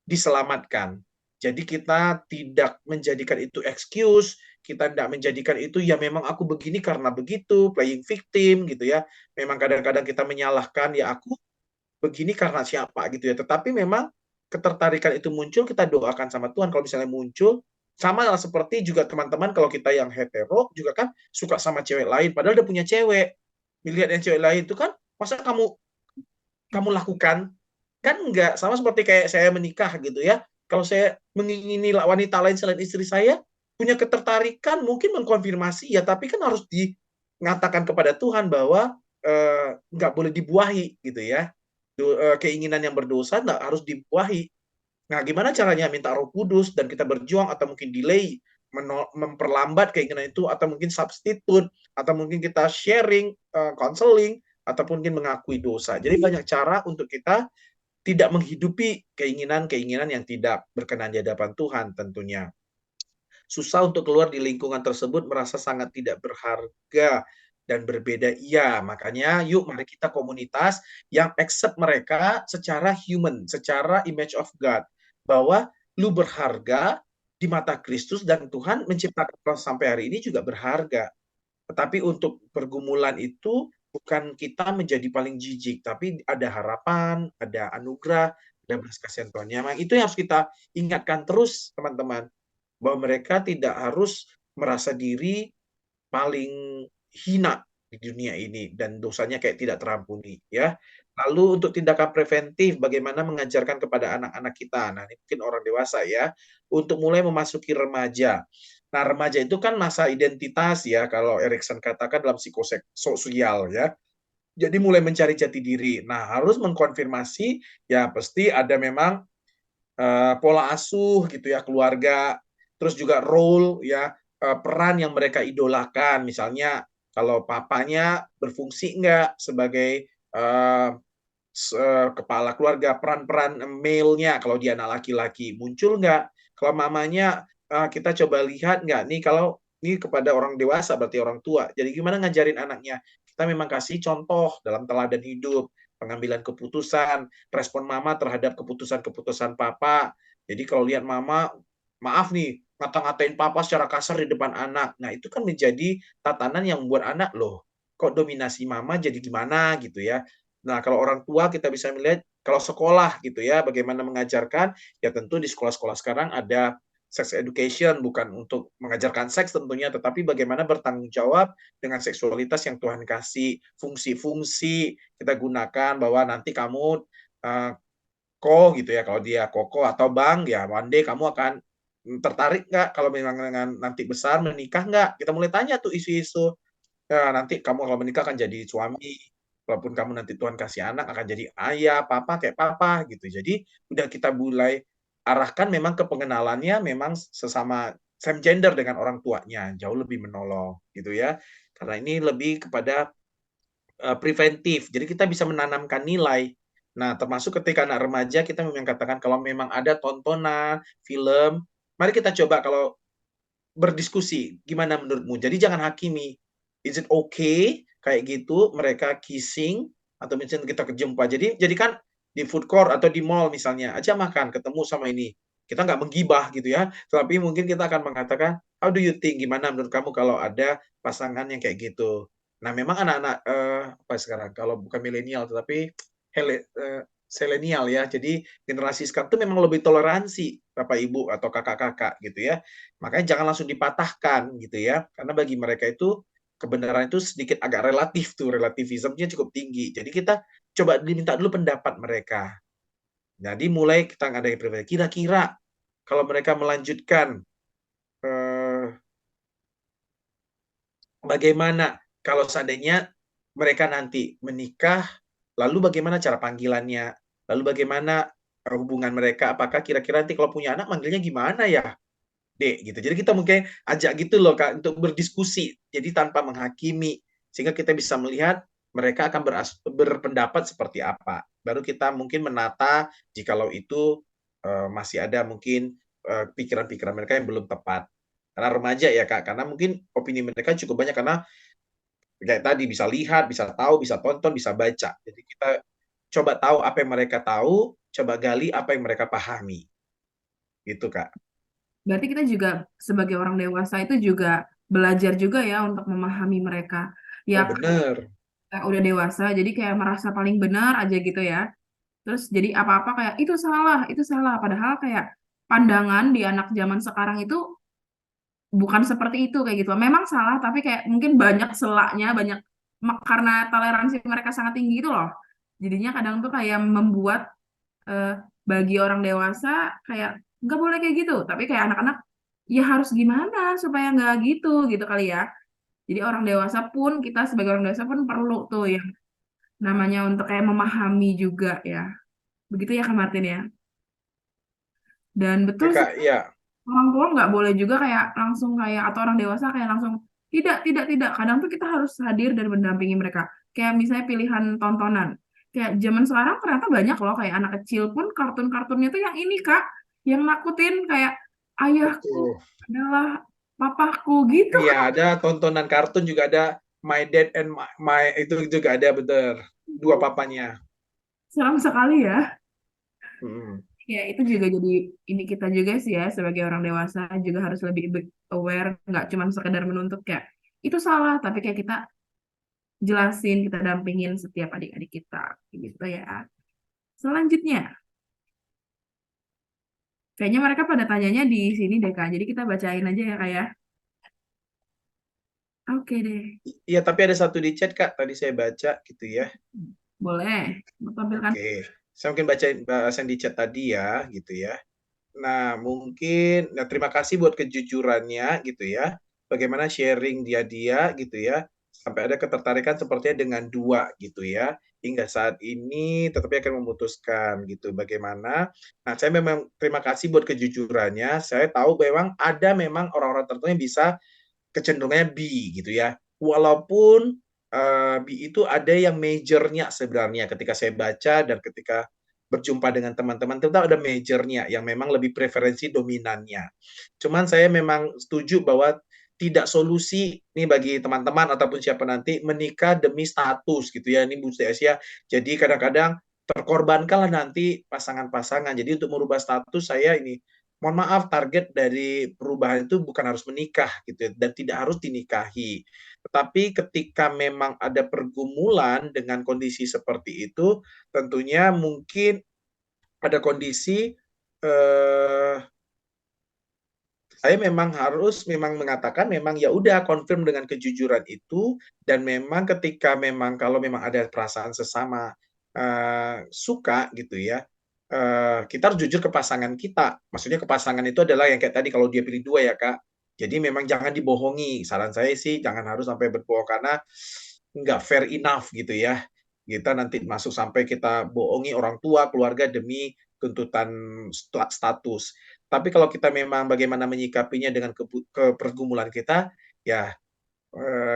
diselamatkan. Jadi kita tidak menjadikan itu excuse, kita tidak menjadikan itu ya memang aku begini karena begitu, playing victim gitu ya. Memang kadang-kadang kita menyalahkan ya aku begini karena siapa gitu ya. Tetapi memang ketertarikan itu muncul, kita doakan sama Tuhan. Kalau misalnya muncul, sama lah seperti juga teman-teman kalau kita yang hetero juga kan suka sama cewek lain, padahal dia punya cewek. Melihat yang cewek lain itu kan, masa kamu lakukan? Kan enggak, sama seperti kayak saya menikah gitu ya. Kalau saya mengingini wanita lain selain istri saya, punya ketertarikan, mungkin mengkonfirmasi ya, tapi kan harus mengatakan kepada Tuhan bahwa nggak boleh dibuahi gitu ya. Keinginan yang berdosa nggak harus dibuahi. Nah, gimana caranya minta Roh Kudus dan kita berjuang atau mungkin delay memperlambat keinginan itu atau mungkin substitute atau mungkin kita sharing, counseling ataupun mungkin mengakui dosa. Jadi banyak cara untuk kita tidak menghidupi keinginan-keinginan yang tidak berkenan di hadapan Tuhan tentunya. Susah untuk keluar di lingkungan tersebut, merasa sangat tidak berharga dan berbeda. Iya, makanya yuk mari kita komunitas yang accept mereka secara human, secara image of God. Bahwa lu berharga di mata Kristus dan Tuhan menciptakan sampai hari ini juga berharga. Tetapi untuk pergumulan itu bukan kita menjadi paling jijik, tapi ada harapan, ada anugerah, ada belas kasihan Tuhan. Memang itu yang harus kita ingatkan terus, teman-teman, bahwa mereka tidak harus merasa diri paling hina di dunia ini dan dosanya kayak tidak terampuni, ya. Lalu untuk tindakan preventif, bagaimana mengajarkan kepada anak-anak kita. Nah, ini mungkin orang dewasa ya, untuk mulai memasuki remaja. Nah, remaja itu kan masa identitas ya, kalau Erikson katakan dalam psikososial ya. Jadi mulai mencari jati diri. Nah, harus mengkonfirmasi ya pasti ada memang pola asuh gitu ya, keluarga, terus juga role ya, peran yang mereka idolakan. Misalnya kalau papanya berfungsi nggak sebagai kepala keluarga, peran-peran male-nya kalau dia anak laki-laki muncul nggak? Kalau mamanya kita coba lihat nggak nih, kalau ini kepada orang dewasa berarti orang tua. Jadi gimana ngajarin anaknya? Kita memang kasih contoh dalam teladan hidup, pengambilan keputusan, respon mama terhadap keputusan-keputusan papa. Jadi kalau lihat mama, maaf nih, ngata-ngatain papa secara kasar di depan anak. Nah, itu kan menjadi tatanan yang membuat anak, loh, kok dominasi mama jadi gimana gitu ya. Nah, kalau orang tua kita bisa melihat, kalau sekolah gitu ya, bagaimana mengajarkan, ya tentu di sekolah-sekolah sekarang ada sex education, bukan untuk mengajarkan seks tentunya, tetapi bagaimana bertanggung jawab dengan seksualitas yang Tuhan kasih, fungsi-fungsi kita gunakan, bahwa nanti kamu gitu ya, kalau dia koko atau bang, ya one day kamu akan tertarik nggak kalau memang dengan nanti besar menikah nggak? Kita mulai tanya tuh isu-isu. Ya, nanti kamu kalau menikah akan jadi suami, walaupun kamu nanti Tuhan kasih anak akan jadi ayah, papa kayak papa gitu. Jadi udah kita mulai arahkan memang ke pengenalannya memang sesama same gender dengan orang tuanya, jauh lebih menolong gitu ya. Karena ini lebih kepada preventif. Jadi kita bisa menanamkan nilai. Nah, termasuk ketika anak remaja kita memang katakan kalau memang ada tontonan, film, mari kita coba kalau berdiskusi, gimana menurutmu? Jadi jangan hakimi. Is it okay kayak gitu mereka kissing atau misalnya kita kejumpa. Jadi kan di food court atau di mall misalnya aja makan ketemu sama ini. Kita nggak menggibah gitu ya, tapi mungkin kita akan mengatakan, how do you think, gimana menurut kamu kalau ada pasangan yang kayak gitu. Nah, memang anak-anak apa sekarang kalau bukan milenial tetapi selenial ya. Jadi generasi sekarang itu memang lebih toleransi Bapak Ibu atau kakak-kakak gitu ya. Makanya jangan langsung dipatahkan gitu ya. Karena bagi mereka itu kebenaran itu sedikit agak relatif tuh, relativismenya cukup tinggi. Jadi kita coba diminta dulu pendapat mereka. Jadi mulai kita ngadain pribadi. Kira-kira kalau mereka melanjutkan bagaimana kalau seandainya mereka nanti menikah, lalu bagaimana cara panggilannya? Lalu bagaimana hubungan mereka? Apakah kira-kira nanti kalau punya anak manggilnya gimana ya? Dek gitu. Jadi kita mungkin ajak gitu loh Kak untuk berdiskusi. Jadi tanpa menghakimi sehingga kita bisa melihat mereka akan berpendapat seperti apa. Baru kita mungkin menata jikalau itu masih ada mungkin pikiran-pikiran mereka yang belum tepat. Karena remaja ya Kak, karena mungkin opini mereka cukup banyak karena kayak tadi bisa lihat, bisa tahu, bisa tonton, bisa baca. Jadi kita coba tahu apa yang mereka tahu, coba gali apa yang mereka pahami. Gitu Kak. Berarti kita juga sebagai orang dewasa itu juga belajar juga ya untuk memahami mereka. Oh, Ya bener. kayak udah dewasa, jadi kayak merasa paling benar aja gitu ya. Terus jadi apa-apa kayak itu salah, itu salah. Padahal kayak pandangan di anak zaman sekarang itu bukan seperti itu kayak gitu. Memang salah, tapi kayak mungkin banyak selaknya, karena toleransi mereka sangat tinggi itu loh. Jadinya kadang tuh kayak membuat eh, bagi orang dewasa kayak nggak boleh kayak gitu, tapi kayak anak-anak ya harus gimana supaya nggak gitu gitu kali ya. Jadi orang dewasa pun kita sebagai orang dewasa pun perlu tuh yang namanya untuk kayak memahami juga ya. Begitu ya Kak Martin ya. Dan Ya betul sih Kak, ya. orang tua nggak boleh juga kayak langsung kayak atau orang dewasa kayak langsung tidak tidak tidak. Kadang tuh kita harus hadir dan mendampingi mereka. Kayak misalnya pilihan tontonan. Kayak zaman sekarang ternyata banyak loh kayak anak kecil pun kartun-kartunnya tuh yang ini Kak, yang nakutin kayak ayahku Betul. adalah papaku gitu. Iya, ada tontonan kartun juga ada My Dad and My itu juga ada bener. Dua papanya. Seram sekali ya. Hmm. Ya, itu juga jadi ini kita juga sih ya sebagai orang dewasa juga harus lebih aware, nggak cuma sekedar menuntut kayak itu salah, tapi kayak kita jelasin, kita dampingin setiap adik-adik kita gitu ya. Selanjutnya, kayaknya mereka pada tanyanya di sini deh Kak. Jadi kita bacain aja ya Kak ya. Oke deh, Iya, tapi ada satu di chat Kak, tadi saya baca gitu ya. boleh. Mau tampilkan. Oke, saya mungkin bacain bahasan di chat tadi ya, gitu ya. Nah, mungkin, nah terima kasih buat kejujurannya gitu ya. Bagaimana sharing dia gitu ya. Sampai ada ketertarikan sepertinya dengan dua gitu ya. Hingga saat ini tetapi akan memutuskan gitu. Bagaimana? Nah, saya memang terima kasih buat kejujurannya. Saya tahu memang ada memang orang-orang tertentu yang bisa kecenderungannya B gitu ya. Walaupun B itu ada yang majornya sebenarnya ketika saya baca dan ketika berjumpa dengan teman-teman tetap ada majornya yang memang lebih preferensi dominannya. Cuman saya memang setuju bahwa tidak solusi nih bagi teman-teman ataupun siapa nanti menikah demi status gitu ya. Ini Bu Asia. Jadi kadang-kadang terkorbankanlah nanti pasangan-pasangan. Jadi untuk merubah status saya ini mohon maaf target dari perubahan itu bukan harus menikah gitu ya, dan tidak harus dinikahi. Tetapi ketika memang ada pergumulan dengan kondisi seperti itu, tentunya mungkin ada kondisi saya memang harus mengatakan memang ya udah confirm dengan kejujuran itu dan memang ketika memang kalau memang ada perasaan sesama suka gitu ya kita harus jujur ke pasangan kita. Maksudnya ke pasangan itu adalah yang kayak tadi kalau dia pilih dua ya Kak. Jadi memang jangan dibohongi. Saran saya sih jangan harus sampai berbohong karena nggak fair enough gitu ya. Kita nanti masuk sampai kita bohongi orang tua, keluarga demi tuntutan status. Tapi kalau kita memang bagaimana menyikapinya dengan pergumulan kita, ya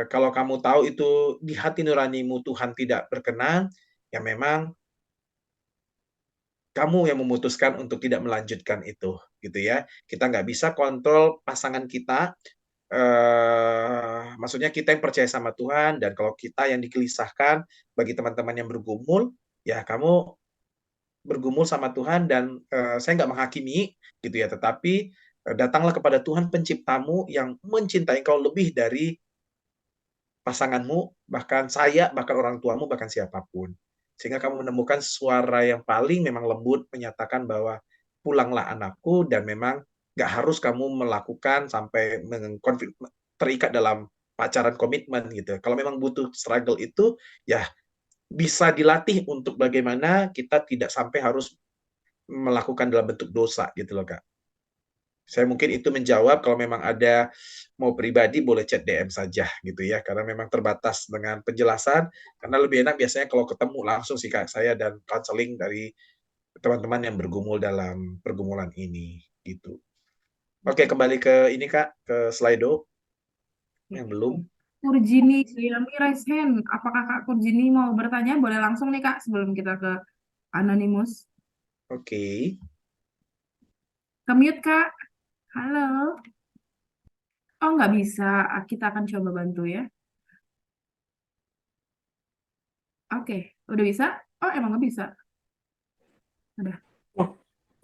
kalau kamu tahu itu di hati nuranimu Tuhan tidak berkenan, ya memang kamu yang memutuskan untuk tidak melanjutkan itu, gitu ya. Kita nggak bisa kontrol pasangan kita, maksudnya kita yang percaya sama Tuhan, dan kalau kita yang dikelisahkan bagi teman-teman yang bergumul, ya kamu bergumul sama Tuhan dan saya nggak menghakimi gitu ya, tetapi datanglah kepada Tuhan penciptamu yang mencintai kau lebih dari pasanganmu, bahkan saya, bahkan orang tuamu, bahkan siapapun. Sehingga kamu menemukan suara yang paling memang lembut menyatakan bahwa pulanglah anakku dan memang nggak harus kamu melakukan sampai terikat dalam pacaran komitmen gitu. Kalau memang butuh struggle itu, ya bisa dilatih untuk bagaimana kita tidak sampai harus melakukan dalam bentuk dosa gitu loh Kak. Saya mungkin itu menjawab, kalau memang ada mau pribadi boleh chat DM saja gitu ya, karena memang terbatas dengan penjelasan, karena lebih enak biasanya kalau ketemu langsung sih Kak, saya dan konseling dari teman-teman yang bergumul dalam pergumulan ini gitu. Oke, kembali ke ini Kak, ke Slido yang belum. Kurjini, Yami raise hand. Apakah Kak Kurjini mau bertanya? Boleh langsung nih Kak sebelum kita ke Anonymous. Oke. Ke-mute Kak. Halo. Oh, nggak bisa. Kita akan coba bantu ya. Oke, udah bisa? Oh, emang nggak bisa. Udah. Ya,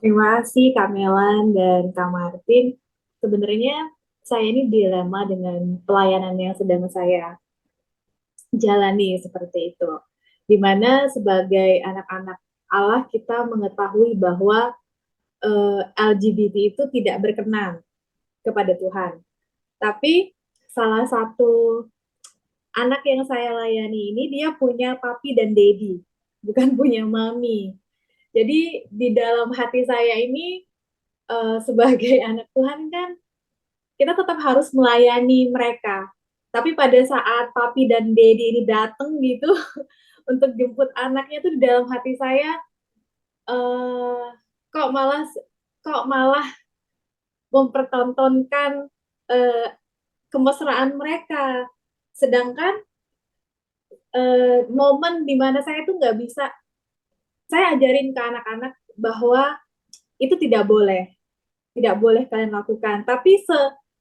terima kasih Kak Melan dan Kak Martin. Sebenarnya saya ini dilema dengan pelayanan yang sedang saya jalani seperti itu. Di mana sebagai anak-anak Allah kita mengetahui bahwa LGBT itu tidak berkenan kepada Tuhan. Tapi salah satu anak yang saya layani ini dia punya papi dan daddy, bukan punya mami. Jadi di dalam hati saya ini sebagai anak Tuhan kan kita tetap harus melayani mereka. Tapi pada saat papi dan daddy ini datang gitu untuk jemput anaknya tuh di dalam hati saya eh, kok malah kok malah mempertontonkan eh, kemesraan mereka. Sedangkan momen di mana saya tuh nggak bisa, saya ajarin ke anak-anak bahwa itu tidak boleh kalian lakukan. Tapi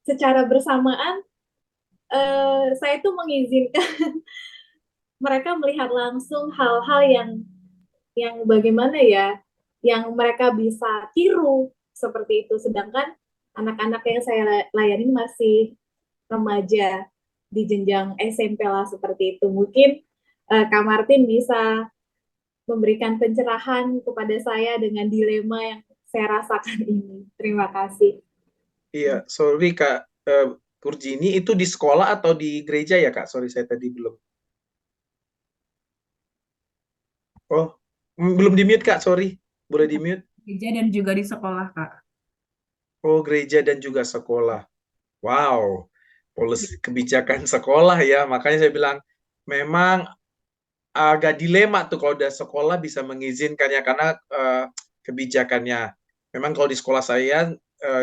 secara bersamaan saya tuh mengizinkan mereka melihat langsung hal-hal yang bagaimana ya, yang mereka bisa tiru seperti itu. Sedangkan anak-anak yang saya layani masih remaja di jenjang SMP lah seperti itu. Mungkin Kak Martin bisa memberikan pencerahan kepada saya dengan dilema yang saya rasakan ini. Terima kasih. Iya, sorry Kak Kurjini, itu di sekolah atau di gereja ya Kak? Sorry, saya tadi belum. Oh, belum di-mute Kak, sorry. Boleh di-mute? Gereja dan juga di sekolah, Kak. Oh, gereja dan juga sekolah. Wow, polisi kebijakan sekolah ya. Makanya saya bilang, memang agak dilema tuh kalau udah sekolah bisa mengizinkannya, karena kebijakannya. Memang kalau di sekolah saya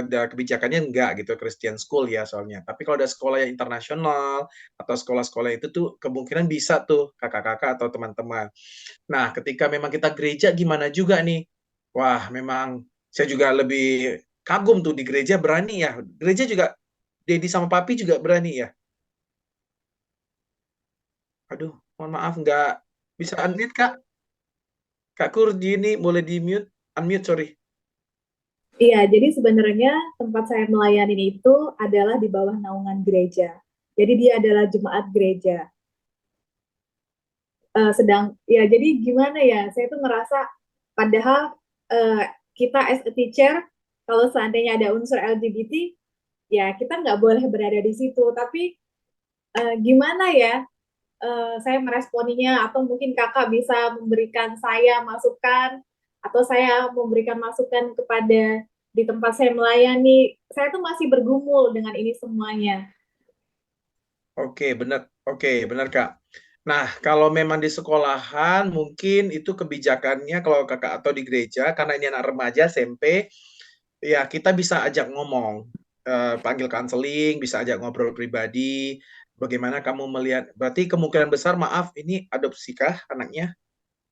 kebijakannya enggak gitu, Christian school ya soalnya. Tapi kalau ada sekolah yang internasional atau sekolah-sekolah itu tuh kemungkinan bisa tuh kakak-kakak atau teman-teman. Nah, ketika memang kita gereja gimana juga nih? Wah, memang saya juga lebih kagum tuh di gereja berani ya. Gereja juga Dedi sama Papi juga berani ya. Aduh, mohon maaf nggak bisa unmute Kak. Kak Kurjini boleh di mute, unmute sorry. Iya, jadi sebenarnya tempat saya melayani itu adalah di bawah naungan gereja. Jadi dia adalah jemaat gereja. Ya jadi gimana ya? Saya tuh ngerasa padahal kita as a teacher, kalau seandainya ada unsur LGBT, ya kita nggak boleh berada di situ. Tapi gimana ya? Saya meresponinya, atau mungkin kakak bisa memberikan saya masukan, atau saya memberikan masukan kepada di tempat saya melayani. Saya tuh masih bergumul dengan ini semuanya. Oke, benar Kak. Nah, kalau memang di sekolahan mungkin itu kebijakannya kalau Kakak atau di gereja, karena ini anak remaja SMP, ya kita bisa ajak ngomong, panggil konseling, bisa ajak ngobrol pribadi, bagaimana kamu melihat, berarti kemungkinan besar, maaf, ini adopsikah anaknya?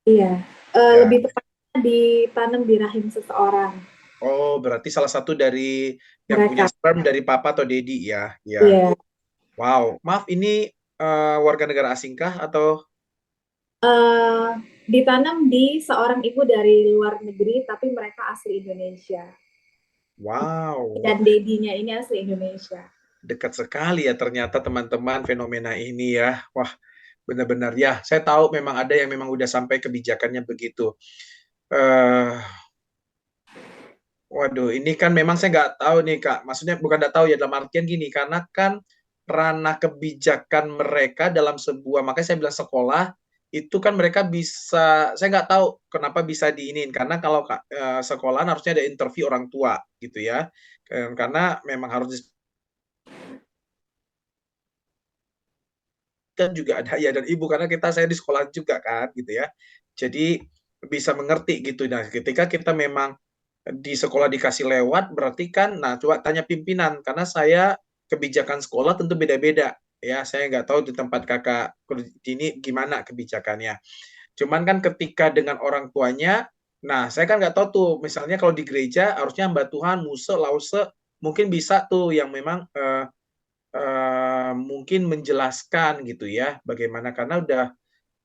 Iya, Ya. lebih tepatnya ditanam di rahim seseorang. Oh, berarti salah satu dari yang Mereka. punya sperm dari papa atau dedi ya? Ya. Iya. Wow, maaf, ini warga negara asingkah atau? Ditanam di seorang ibu dari luar negeri, tapi mereka asli Indonesia. Wow, Dan dedinya ini asli Indonesia. dekat sekali ya ternyata teman-teman fenomena ini ya. Wah, benar-benar ya. Saya tahu memang ada yang memang udah sampai kebijakannya begitu. Waduh, ini kan memang saya nggak tahu nih Kak. Maksudnya bukan nggak tahu ya, dalam artian gini, karena kan ranah kebijakan mereka dalam sebuah, makanya saya bilang sekolah, itu kan mereka bisa, saya nggak tahu kenapa bisa diinin, karena kalau sekolahan harusnya ada interview orang tua gitu ya. Karena memang harus kan juga ada ayah dan ibu, karena saya di sekolah juga kan gitu ya. Jadi bisa mengerti gitu. Nah, ketika kita memang di sekolah dikasih lewat, berarti kan, nah coba tanya pimpinan, karena saya kebijakan sekolah tentu beda-beda ya. Saya nggak tahu di tempat kakak ini gimana kebijakannya. Cuman kan ketika dengan orang tuanya, nah saya kan nggak tahu tuh, misalnya kalau di gereja harusnya Mbak Tuhan, Muse, Lause, mungkin bisa tuh yang memang mungkin menjelaskan gitu ya, bagaimana, karena udah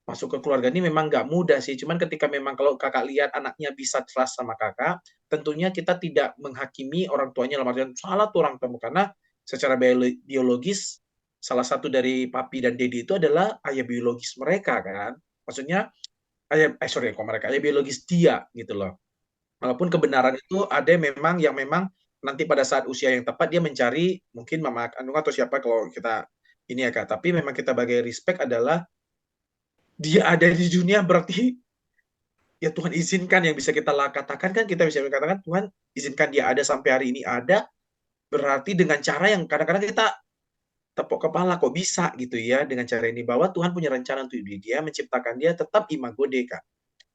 masuk ke keluarga ini memang nggak mudah sih. Cuman ketika memang kalau kakak lihat anaknya bisa trust sama kakak, tentunya kita tidak menghakimi orang tuanya dalam artian salah tuh orang tua, karena secara biologis salah satu dari papi dan dedi itu adalah ayah biologis mereka kan. Maksudnya ayah biologis dia gitu loh. Walaupun kebenaran itu ada memang yang memang nanti pada saat usia yang tepat dia mencari mungkin mama kandung atau siapa kalau kita ini ya Kak. Tapi memang kita bagi respect adalah dia ada di dunia berarti ya Tuhan izinkan yang bisa kita katakan kan kita bisa katakan Tuhan izinkan dia ada sampai hari ini ada berarti dengan cara yang kadang-kadang kita tepuk kepala kok bisa gitu ya dengan cara ini bahwa Tuhan punya rencana untuk dia menciptakan dia tetap imago Dei Kak.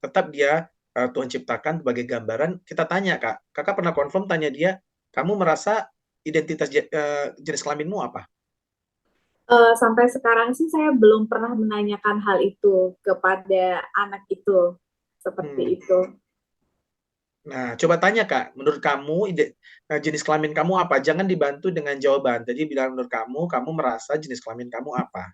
Tetap dia Tuhan ciptakan sebagai gambaran. Kita tanya Kak, Kakak pernah confirm tanya dia, kamu merasa identitas jenis kelaminmu apa? Sampai sekarang sih saya belum pernah menanyakan hal itu kepada anak itu seperti itu. Nah, coba tanya Kak, menurut kamu jenis kelamin kamu apa? Jangan dibantu dengan jawaban. Jadi bilang menurut kamu merasa jenis kelamin kamu apa?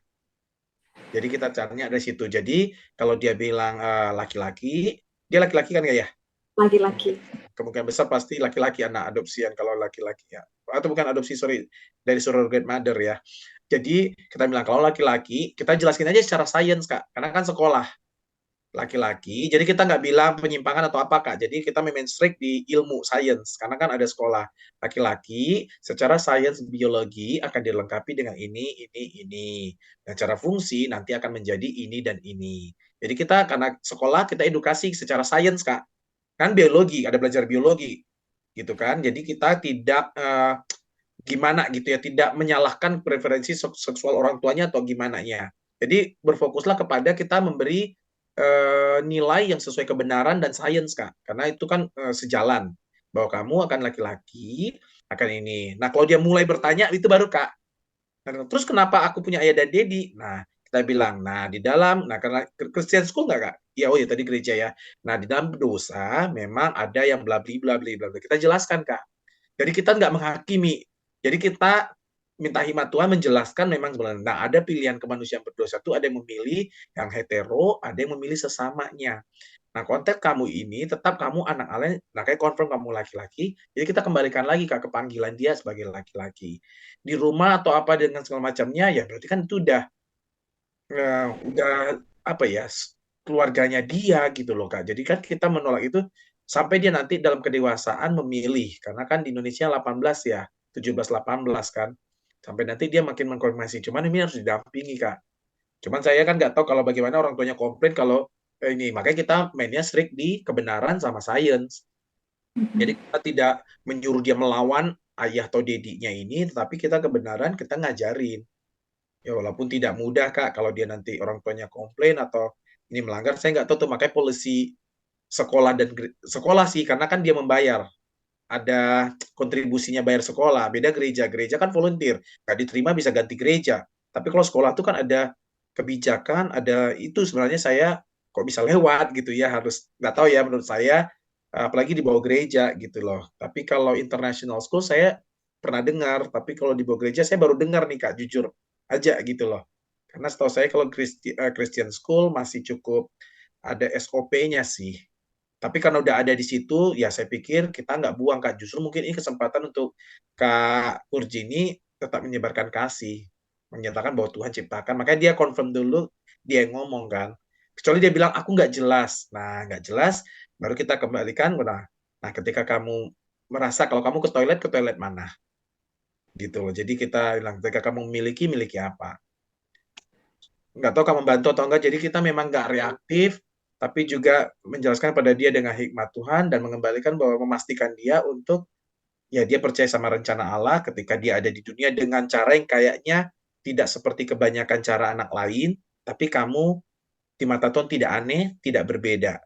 Jadi kita caranya ada situ. Jadi kalau dia bilang laki-laki, dia laki-laki kan ya? Laki-laki. Kemungkinan besar pasti laki-laki anak adopsian kalau laki-laki ya. Atau bukan adopsi, sorry, dari surrogate mother ya. Jadi kita bilang kalau laki-laki, kita jelaskan aja secara sains Kak. Karena kan sekolah. Laki-laki, jadi kita nggak bilang penyimpangan atau apa Kak, jadi kita memang strict di ilmu sains, karena kan ada sekolah. Laki-laki secara sains biologi akan dilengkapi dengan ini. Dan cara fungsi nanti akan menjadi ini dan ini. Jadi kita karena sekolah kita edukasi secara sains Kak, kan biologi, ada belajar biologi, gitu kan. Jadi kita tidak gimana gitu ya, tidak menyalahkan preferensi seksual orang tuanya atau gimana ya. Jadi berfokuslah kepada kita memberi nilai yang sesuai kebenaran dan sains Kak, karena itu kan sejalan bahwa kamu akan laki-laki akan ini. Nah kalau dia mulai bertanya itu baru Kak. Nah, terus kenapa aku punya ayah dan dedi? Nah kita bilang, nah di dalam, nah karena Christian school nggak Kak? Ya oh ya tadi gereja ya. Nah di dalam dosa memang ada yang bla bla bla. Kita jelaskan Kak. Jadi kita nggak menghakimi. Jadi kita minta hikmat Tuhan menjelaskan memang sebenarnya. Nah, ada pilihan kemanusiaan berdosa itu ada yang memilih yang hetero, ada yang memilih sesamanya. Nah, konteks kamu ini tetap kamu anak Allah, nah kayak confirm kamu laki-laki, jadi kita kembalikan lagi ke panggilan dia sebagai laki-laki. Di rumah atau apa dengan segala macamnya, ya berarti kan itu udah apa ya, keluarganya dia gitu loh Kak. Jadi kan kita menolak itu sampai dia nanti dalam kedewasaan memilih, karena kan di Indonesia 18 ya, 17-18 kan. Sampai nanti dia makin mengkonfirmasi, cuman ini harus didampingi Kak. Cuman saya kan nggak tahu kalau bagaimana orang tuanya komplain kalau ini, makanya kita mainnya strict di kebenaran sama sains. Jadi kita tidak menyuruh dia melawan ayah atau dedinya ini, tetapi kita kebenaran kita ngajarin. Ya walaupun tidak mudah Kak, kalau dia nanti orang tuanya komplain atau ini melanggar, saya nggak tahu tuh makanya polisi sekolah dan sekolah sih, karena kan dia membayar. Ada kontribusinya bayar sekolah, beda gereja kan volunteer, nggak diterima bisa ganti gereja. Tapi kalau sekolah itu kan ada kebijakan, ada itu sebenarnya saya kok bisa lewat gitu ya, harus nggak tahu ya menurut saya, apalagi di bawah gereja gitu loh. Tapi kalau international school saya pernah dengar, tapi kalau di bawah gereja saya baru dengar nih Kak, jujur aja gitu loh. Karena setahu saya kalau Christian school masih cukup ada SOP-nya sih. Tapi karena udah ada di situ, ya saya pikir kita nggak buang Kak. Justru mungkin ini kesempatan untuk Kak Urjini tetap menyebarkan kasih, menyatakan bahwa Tuhan ciptakan. Makanya dia confirm dulu, dia yang ngomong kan. Kecuali dia bilang, aku nggak jelas. Nah, nggak jelas, baru kita kembalikan. Nah, ketika kamu merasa kalau kamu ke toilet mana? Gitu loh. Jadi kita bilang, ketika kamu miliki apa? Nggak tahu kamu membantu atau enggak, jadi kita memang nggak reaktif, tapi juga menjelaskan pada dia dengan hikmat Tuhan dan mengembalikan bahwa memastikan dia untuk ya dia percaya sama rencana Allah ketika dia ada di dunia dengan cara yang kayaknya tidak seperti kebanyakan cara anak lain, tapi kamu di mata Tuhan tidak aneh, tidak berbeda.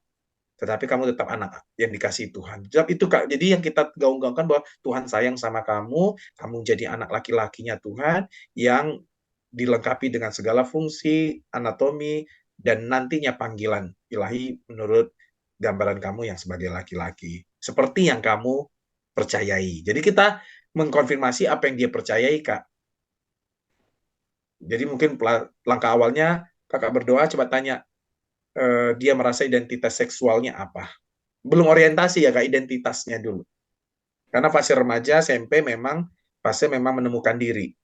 Tetapi kamu tetap anak yang dikasihi Tuhan. Sebab itu Kak, jadi yang kita gaung-gaungkan bahwa Tuhan sayang sama kamu jadi anak laki-lakinya Tuhan yang dilengkapi dengan segala fungsi, anatomi, dan nantinya panggilan ilahi menurut gambaran kamu yang sebagai laki-laki. Seperti yang kamu percayai. Jadi kita mengkonfirmasi apa yang dia percayai, Kak. Jadi mungkin langkah awalnya, Kakak berdoa, coba tanya, dia merasa identitas seksualnya apa. Belum orientasi ya, Kak, identitasnya dulu. Karena fase remaja, SMP memang fase memang menemukan diri.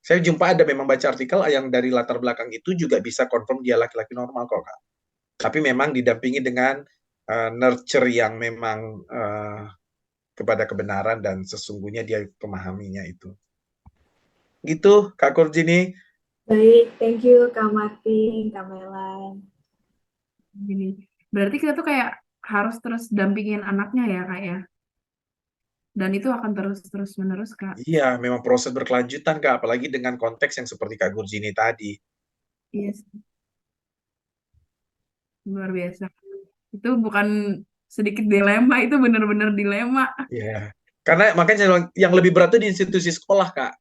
Saya jumpa ada memang baca artikel yang dari latar belakang itu juga bisa confirm dia laki-laki normal kok Kak. Tapi memang didampingi dengan nurture yang memang kepada kebenaran dan sesungguhnya dia memahaminya itu. Gitu, Kak Kurjini. Baik, thank you Kak Martin, Kak Melan. Gini. Berarti kita tuh kayak harus terus dampingin anaknya ya Kak ya. Dan itu akan terus menerus Kak. Iya, memang proses berkelanjutan, Kak, apalagi dengan konteks yang seperti Kak Gurjini tadi. Iya sih, luar biasa. Itu bukan sedikit dilema, itu benar-benar dilema. Iya. Karena makanya saya bilang, yang lebih berat itu di institusi sekolah, Kak.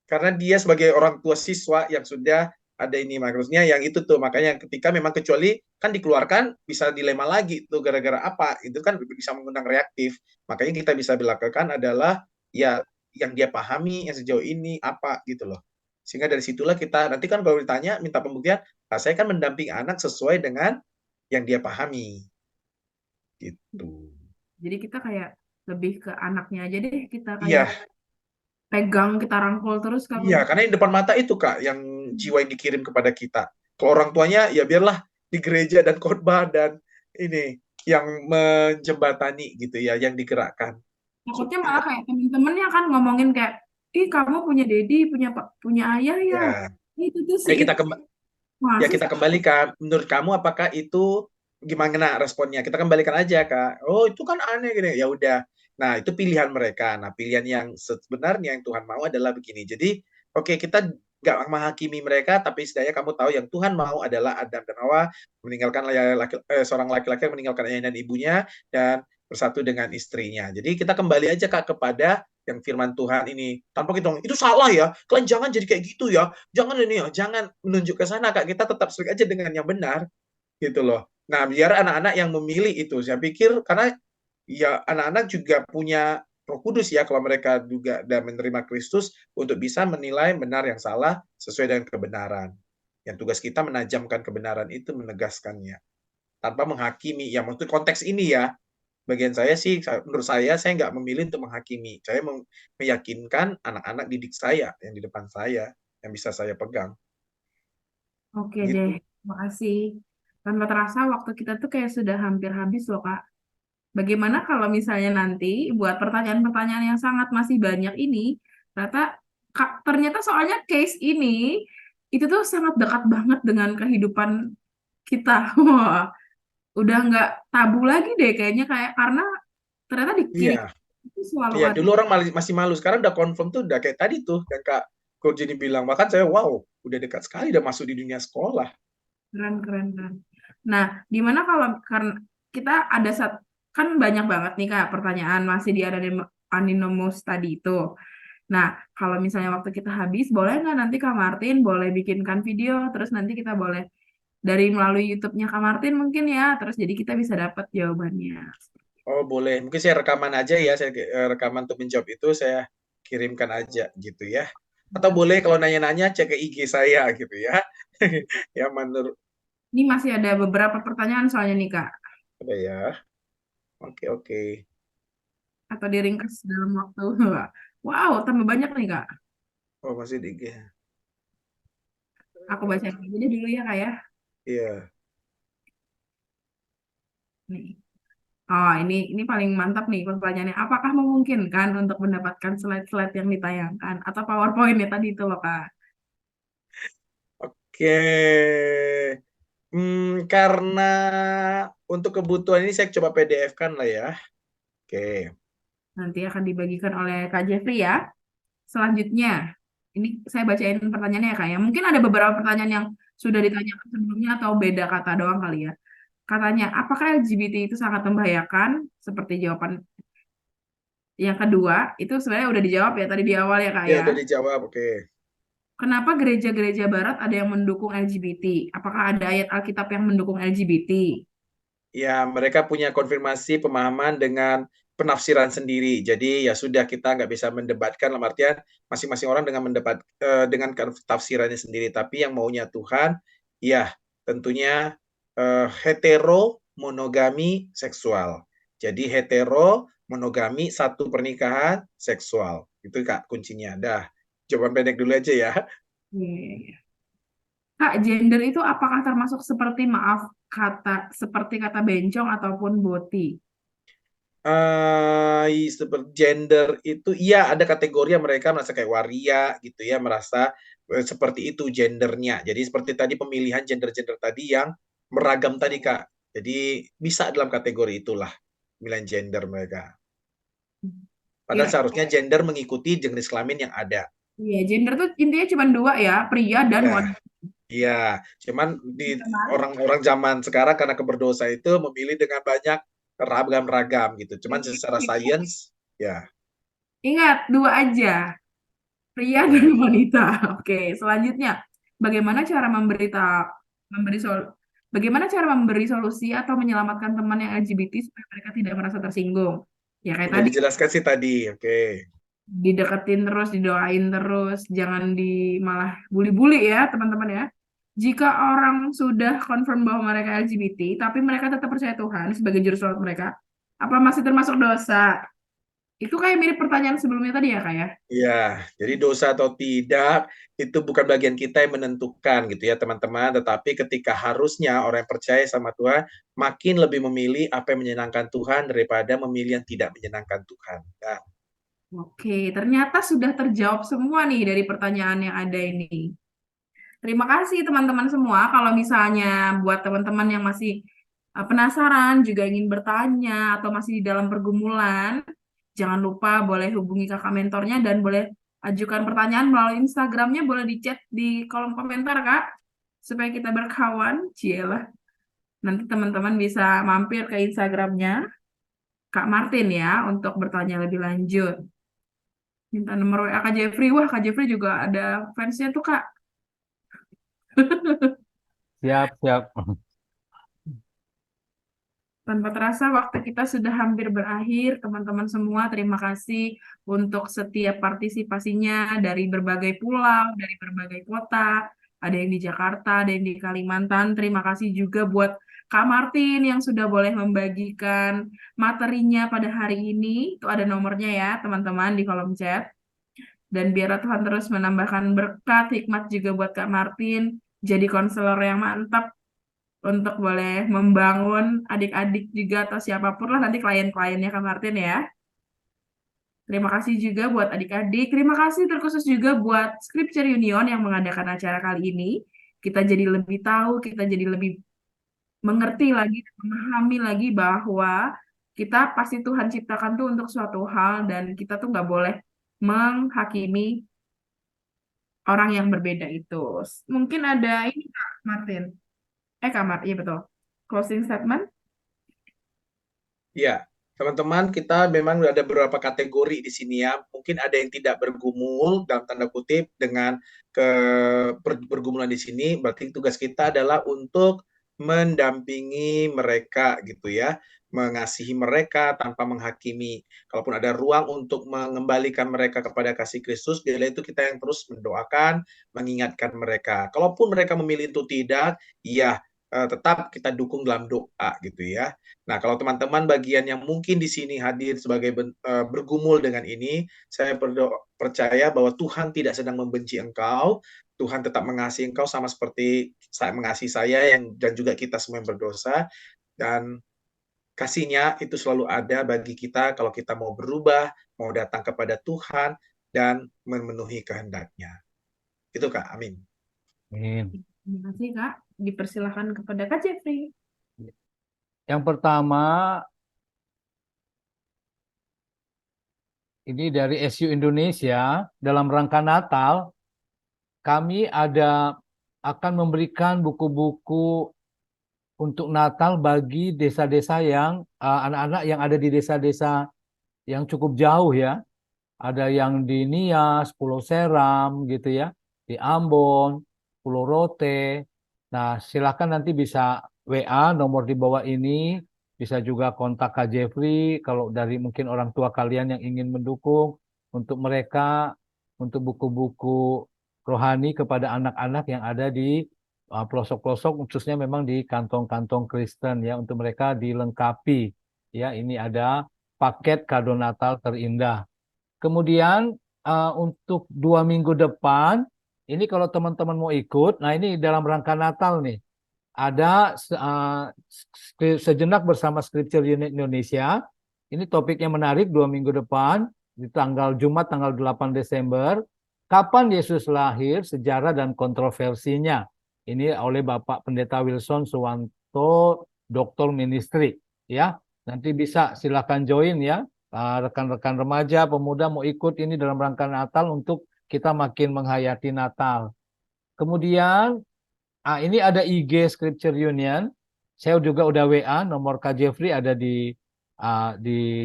Karena dia sebagai orang tua siswa yang sudah ada ini, maksudnya yang itu tuh, makanya ketika memang kecuali kan dikeluarkan bisa dilema lagi tuh gara-gara apa, itu kan bisa mengundang reaktif. Makanya kita bisa lakukan adalah ya yang dia pahami yang sejauh ini apa gitu loh. Sehingga dari situlah kita nanti kan kalau ditanya minta pembuktian, nah, saya kan mendampingi anak sesuai dengan yang dia pahami gitu. Jadi kita kayak lebih ke anaknya aja deh, kita Iya, kayak pegang, kita rangkul terus kalau iya, karena di depan mata itu Kak yang jiwa yang dikirim kepada kita. Kalau orang tuanya ya biarlah di gereja dan khotbah dan ini yang menjembatani gitu ya, yang digerakkan. takutnya malah kayak temen-temennya kan ngomongin kayak, ih kamu punya dedi, punya ayah ya. Ya, Itu tuh si ya kita itu ya masih kita kembalikan. Menurut kamu apakah itu gimana responnya? Kita kembalikan aja Kak. Oh itu kan aneh gini. Ya udah. Nah itu pilihan mereka. Nah pilihan yang sebenarnya yang Tuhan mau adalah begini. Jadi oke kita nggak menghakimi mereka, tapi setidaknya kamu tahu yang Tuhan mau adalah Adam dan Hawa meninggalkan seorang laki-laki yang meninggalkan ayah dan ibunya dan bersatu dengan istrinya. Jadi kita kembali aja Kak kepada yang firman Tuhan ini tanpa kita ngomong, itu salah ya, kalian jangan jadi kayak gitu ya, jangan ini ya, jangan menunjuk ke sana Kak, kita tetap strict aja dengan yang benar gitu loh. Nah, biar anak-anak yang memilih itu, saya pikir karena ya anak-anak juga punya Roh Kudus ya kalau mereka juga dan menerima Kristus untuk bisa menilai benar yang salah sesuai dengan kebenaran. Yang tugas kita menajamkan kebenaran itu, menegaskannya tanpa menghakimi. Ya maksud konteks ini ya, bagian saya sih, menurut saya nggak memilih untuk menghakimi. Saya meyakinkan anak-anak didik saya yang di depan saya, yang bisa saya pegang. oke deh. Gitu. Makasih. Tanpa terasa waktu kita tuh kayak sudah hampir habis loh Kak. Bagaimana kalau misalnya nanti buat pertanyaan-pertanyaan yang sangat masih banyak ini, ternyata ternyata soalnya case ini itu tuh sangat dekat banget dengan kehidupan kita. Wah, udah nggak tabu lagi deh kayaknya kayak karena ternyata dikirim Iya, itu selalu iya. ada. Dulu orang masih malu. Sekarang udah confirm tuh udah kayak tadi tuh yang Kak Kurjini bilang. Bahkan saya wow, udah dekat sekali udah masuk di dunia sekolah. Keren, keren, keren. Nah, gimana kalau karena kita ada kan banyak banget nih Kak pertanyaan masih di Anonymous tadi itu. Nah, kalau misalnya waktu kita habis, boleh nggak nanti Kak Martin boleh bikinkan video, terus nanti kita boleh dari melalui YouTube-nya Kak Martin mungkin ya, terus jadi kita bisa dapat jawabannya. Oh boleh, mungkin saya rekaman aja ya, saya rekaman untuk menjawab itu saya kirimkan aja gitu ya. Atau boleh kalau nanya-nanya cek ke IG saya gitu ya. Ya menurut Ini masih ada beberapa pertanyaan soalnya nih Kak, ada ya. Oke oke. atau diringkas dalam waktu. Wow, tambah banyak nih Kak. Oh masih di IG. Aku baca aja dulu ya Kak ya. Iya. Nih. Oh, ini paling mantap nih pertanyaannya. Apakah memungkinkan untuk mendapatkan slide-slide yang ditayangkan atau PowerPoint ya tadi itu loh Kak? Oke. Karena untuk kebutuhan ini saya coba PDF-kan lah ya. Oke. Nanti akan dibagikan oleh Kak Jeffrey ya. Selanjutnya, ini saya bacain pertanyaannya ya Kak ya. Mungkin ada beberapa pertanyaan yang sudah ditanyakan sebelumnya atau beda kata doang kali ya. Katanya, apakah LGBT itu sangat membahayakan? Seperti jawaban yang kedua, itu sebenarnya udah dijawab ya tadi di awal ya Kak Ya ya. udah dijawab. Oke. Kenapa gereja-gereja barat ada yang mendukung LGBT? Apakah ada ayat Alkitab yang mendukung LGBT? Ya, mereka punya konfirmasi pemahaman dengan penafsiran sendiri. Jadi ya sudah kita nggak bisa mendebatkan dalam artian masing-masing orang dengan tafsirannya sendiri. Tapi yang maunya Tuhan, ya tentunya hetero monogami seksual. Jadi hetero monogami satu pernikahan seksual. Itu Kak kuncinya. Dah, jawaban pendek dulu aja ya. Iya. Kak, gender itu apakah termasuk seperti Uh, mengenai seperti gender itu, iya ada kategori yang mereka merasa kayak waria gitu ya, merasa seperti itu gendernya. Jadi seperti tadi pemilihan gender-gender tadi yang meragam tadi Kak. Jadi bisa dalam kategori itulah pemilihan gender mereka. Padahal Iya, seharusnya gender mengikuti jenis kelamin yang ada. iya, gender tuh intinya cuma dua ya, pria dan Ya, wanita. iya. Cuman di Benar. orang-orang zaman sekarang karena keberdosa itu memilih dengan banyak ragam-ragam gitu. Cuman secara sains, ya, Ingat, dua aja, pria dan ya. wanita. Oke, selanjutnya, bagaimana cara memberi sol, bagaimana cara memberi solusi atau menyelamatkan teman yang LGBT supaya mereka tidak merasa tersinggung? Ya kayak Udah tadi, dijelaskan sih tadi, oke. dideketin terus, didoain terus, jangan malah bully-bully ya teman-teman ya. Jika orang sudah confirm bahwa mereka LGBT, tapi mereka tetap percaya Tuhan sebagai juru selamat mereka, apa masih termasuk dosa? Itu kayak mirip pertanyaan sebelumnya tadi ya, Kak ya? Iya, jadi dosa atau tidak itu bukan bagian kita yang menentukan gitu ya teman-teman, tetapi ketika harusnya orang yang percaya sama Tuhan makin lebih memilih apa yang menyenangkan Tuhan daripada memilih yang tidak menyenangkan Tuhan. Nah, Oke, ternyata sudah terjawab semua nih dari pertanyaan yang ada ini. Terima kasih teman-teman semua. Kalau misalnya buat teman-teman yang masih penasaran, juga ingin bertanya, atau masih di dalam pergumulan, jangan lupa boleh hubungi kakak mentornya dan boleh ajukan pertanyaan melalui Instagramnya, boleh di chat di kolom komentar, Kak, supaya kita berkawan. Cielah. Nanti teman-teman bisa mampir ke Instagramnya Kak Martin ya, untuk bertanya lebih lanjut. Minta nomor WA Kak Jeffrey. Wah, Kak Jeffrey juga ada fansnya tuh, Kak. Siap, siap. Tanpa terasa waktu kita sudah hampir berakhir. Teman-teman semua, terima kasih untuk setiap partisipasinya dari berbagai pulau, dari berbagai kota. Ada yang di Jakarta, ada yang di Kalimantan. Terima kasih juga buat Kak Martin yang sudah boleh membagikan materinya pada hari ini. Itu ada nomornya ya, teman-teman, di kolom chat. Dan biarlah Tuhan terus menambahkan berkat, hikmat juga buat Kak Martin. Jadi konselor yang mantap untuk boleh membangun adik-adik juga atau siapapun lah nanti klien-kliennya Kak Martin ya. Terima kasih juga buat adik-adik. Terima kasih terkhusus juga buat Scripture Union yang mengadakan acara kali ini. Kita jadi lebih tahu, kita jadi lebih mengerti lagi, memahami lagi bahwa kita pasti Tuhan ciptakan tuh untuk suatu hal dan kita tuh nggak boleh menghakimi orang yang berbeda itu. Mungkin ada ini Kak Martin. Kak Martin, iya betul. Closing statement. ya, teman-teman, kita memang ada beberapa kategori di sini ya. Mungkin ada yang tidak bergumul dalam tanda kutip dengan pergumulan di sini. Berarti tugas kita adalah untuk mendampingi mereka gitu ya, mengasihi mereka tanpa menghakimi. Kalaupun ada ruang untuk mengembalikan mereka kepada kasih Kristus, bila itu kita yang terus mendoakan, mengingatkan mereka. Kalaupun mereka memilih itu tidak, ya tetap kita dukung dalam doa gitu ya. Nah, kalau teman-teman bagian yang mungkin di sini hadir sebagai bergumul dengan ini, saya percaya bahwa Tuhan tidak sedang membenci engkau, Tuhan tetap mengasihi engkau sama seperti saya mengasihi saya dan juga kita semua yang berdosa, dan kasihnya itu selalu ada bagi kita kalau kita mau berubah, mau datang kepada Tuhan, dan memenuhi kehendaknya. Itu Kak, amin. Amin. Terima kasih Kak. Dipersilakan kepada Kak Jeffrey. Yang pertama, ini dari SU Indonesia, dalam rangka Natal, kami akan memberikan buku-buku untuk Natal bagi desa-desa yang anak-anak yang ada di desa-desa yang cukup jauh ya. Ada yang di Nias, Pulau Seram gitu ya, di Ambon, Pulau Rote. Nah, silakan nanti bisa WA nomor di bawah ini, bisa juga kontak Kak Jeffrey kalau dari mungkin orang tua kalian yang ingin mendukung untuk mereka untuk buku-buku rohani kepada anak-anak yang ada di pelosok-pelosok khususnya memang di kantong-kantong Kristen ya untuk mereka dilengkapi ya ini ada paket kado Natal terindah. Kemudian untuk 2 minggu depan, ini kalau teman-teman mau ikut, nah ini dalam rangka Natal nih, ada sejenak bersama Scripture Unit Indonesia, Ini topiknya menarik 2 minggu depan, di tanggal Jumat tanggal 8 Desember. Kapan Yesus lahir, sejarah dan kontroversinya. Ini oleh Bapak Pendeta Wilson Suwanto, Doktor Ministry. Ya, nanti bisa silakan join ya. Rekan-rekan remaja, pemuda mau ikut ini dalam rangka Natal untuk kita makin menghayati Natal. Kemudian ini ada IG Scripture Union. Saya juga udah WA, nomor Kak Jeffrey ada di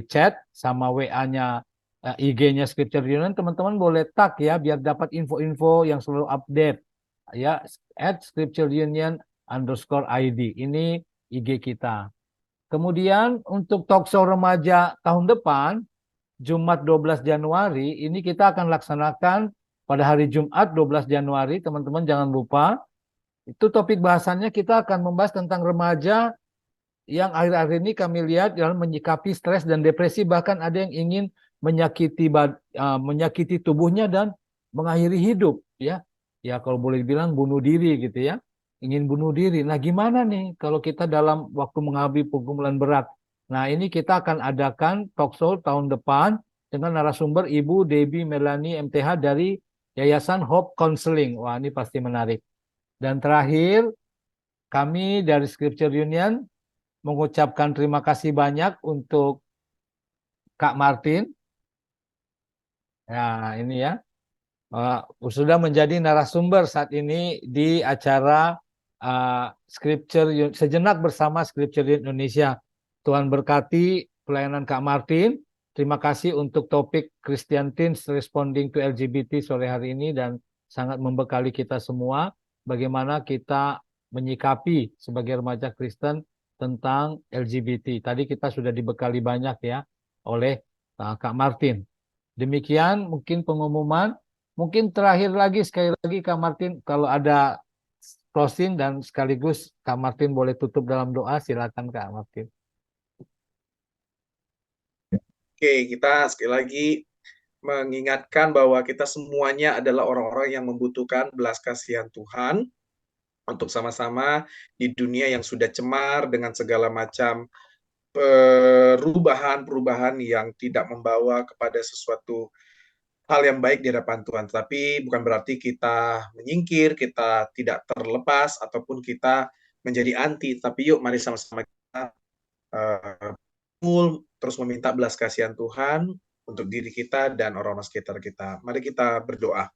chat sama WA-nya IG-nya Scripture Union. Teman-teman boleh tag ya biar dapat info-info yang selalu update. Ya, @scriptureunion_ID. Ini IG kita. Kemudian untuk talkshow remaja tahun depan, Jumat 12 Januari, ini kita akan laksanakan pada hari Jumat 12 Januari. Teman-teman jangan lupa. Itu topik bahasannya kita akan membahas tentang remaja yang akhir-akhir ini kami lihat dalam menyikapi stres dan depresi, bahkan ada yang ingin menyakiti tubuhnya dan mengakhiri hidup ya. Ya kalau boleh dibilang bunuh diri gitu ya. Ingin bunuh diri. Nah, gimana nih kalau kita dalam waktu menghadapi pergumulan berat? Nah, ini kita akan adakan talkshow tahun depan dengan narasumber Ibu Debbie Melanie MTH dari Yayasan Hope Counseling. Wah, ini pasti menarik. Dan terakhir, kami dari Scripture Union mengucapkan terima kasih banyak untuk Kak Martin. Nah, ini ya. Sudah menjadi narasumber saat ini di acara Sejenak Bersama Scripture Indonesia. Tuhan berkati pelayanan Kak Martin. Terima kasih untuk topik Christian Teens Responding to LGBT sore hari ini dan sangat membekali kita semua bagaimana kita menyikapi sebagai remaja Kristen tentang LGBT. Tadi kita sudah dibekali banyak ya oleh Kak Martin. Demikian mungkin pengumuman. Mungkin terakhir lagi sekali lagi Kak Martin kalau ada closing dan sekaligus Kak Martin boleh tutup dalam doa, silakan Kak Martin. Oke, kita sekali lagi mengingatkan bahwa kita semuanya adalah orang-orang yang membutuhkan belas kasihan Tuhan untuk sama-sama di dunia yang sudah cemar dengan segala macam perubahan-perubahan yang tidak membawa kepada sesuatu hal yang baik di hadapan Tuhan. Tapi bukan berarti kita menyingkir, kita tidak terlepas, ataupun kita menjadi anti. Tapi yuk mari sama-sama kita terus meminta belas kasihan Tuhan untuk diri kita dan orang-orang sekitar kita. Mari kita berdoa.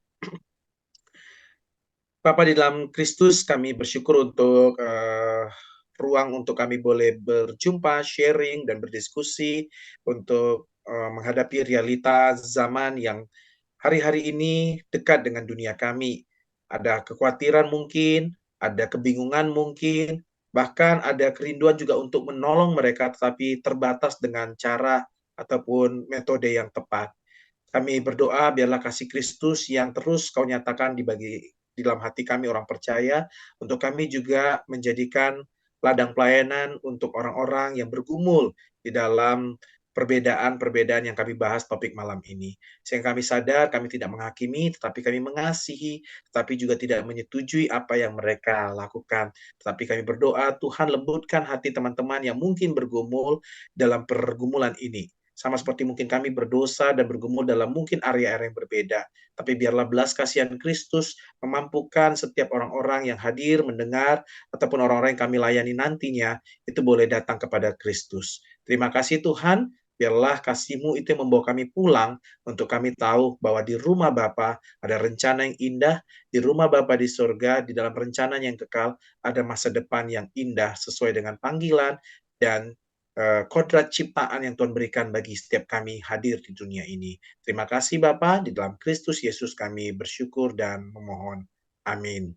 Bapa di dalam Kristus, kami bersyukur untuk ruang untuk kami boleh berjumpa, sharing, dan berdiskusi untuk menghadapi realita zaman yang hari-hari ini dekat dengan dunia kami. Ada kekhawatiran mungkin, ada kebingungan mungkin, bahkan ada kerinduan juga untuk menolong mereka, tetapi terbatas dengan cara ataupun metode yang tepat. Kami berdoa biarlah kasih Kristus yang terus Kau nyatakan di dalam hati kami orang percaya, untuk kami juga menjadikan ladang pelayanan untuk orang-orang yang bergumul di dalam perbedaan-perbedaan yang kami bahas topik malam ini. Sehingga kami sadar kami tidak menghakimi, tetapi kami mengasihi, tetapi juga tidak menyetujui apa yang mereka lakukan. Tetapi kami berdoa, Tuhan lembutkan hati teman-teman yang mungkin bergumul dalam pergumulan ini. Sama seperti mungkin kami berdosa dan bergumul dalam mungkin area-area yang berbeda. Tapi biarlah belas kasihan Kristus memampukan setiap orang-orang yang hadir, mendengar, ataupun orang-orang yang kami layani nantinya, itu boleh datang kepada Kristus. Terima kasih Tuhan, biarlah kasih-Mu itu yang membawa kami pulang, untuk kami tahu bahwa di rumah Bapa ada rencana yang indah, di rumah Bapa di surga, di dalam rencananya yang kekal, ada masa depan yang indah sesuai dengan panggilan dan kodrat ciptaan yang Tuhan berikan bagi setiap kami hadir di dunia ini. Terima kasih Bapa, di dalam Kristus Yesus kami bersyukur dan memohon. Amin.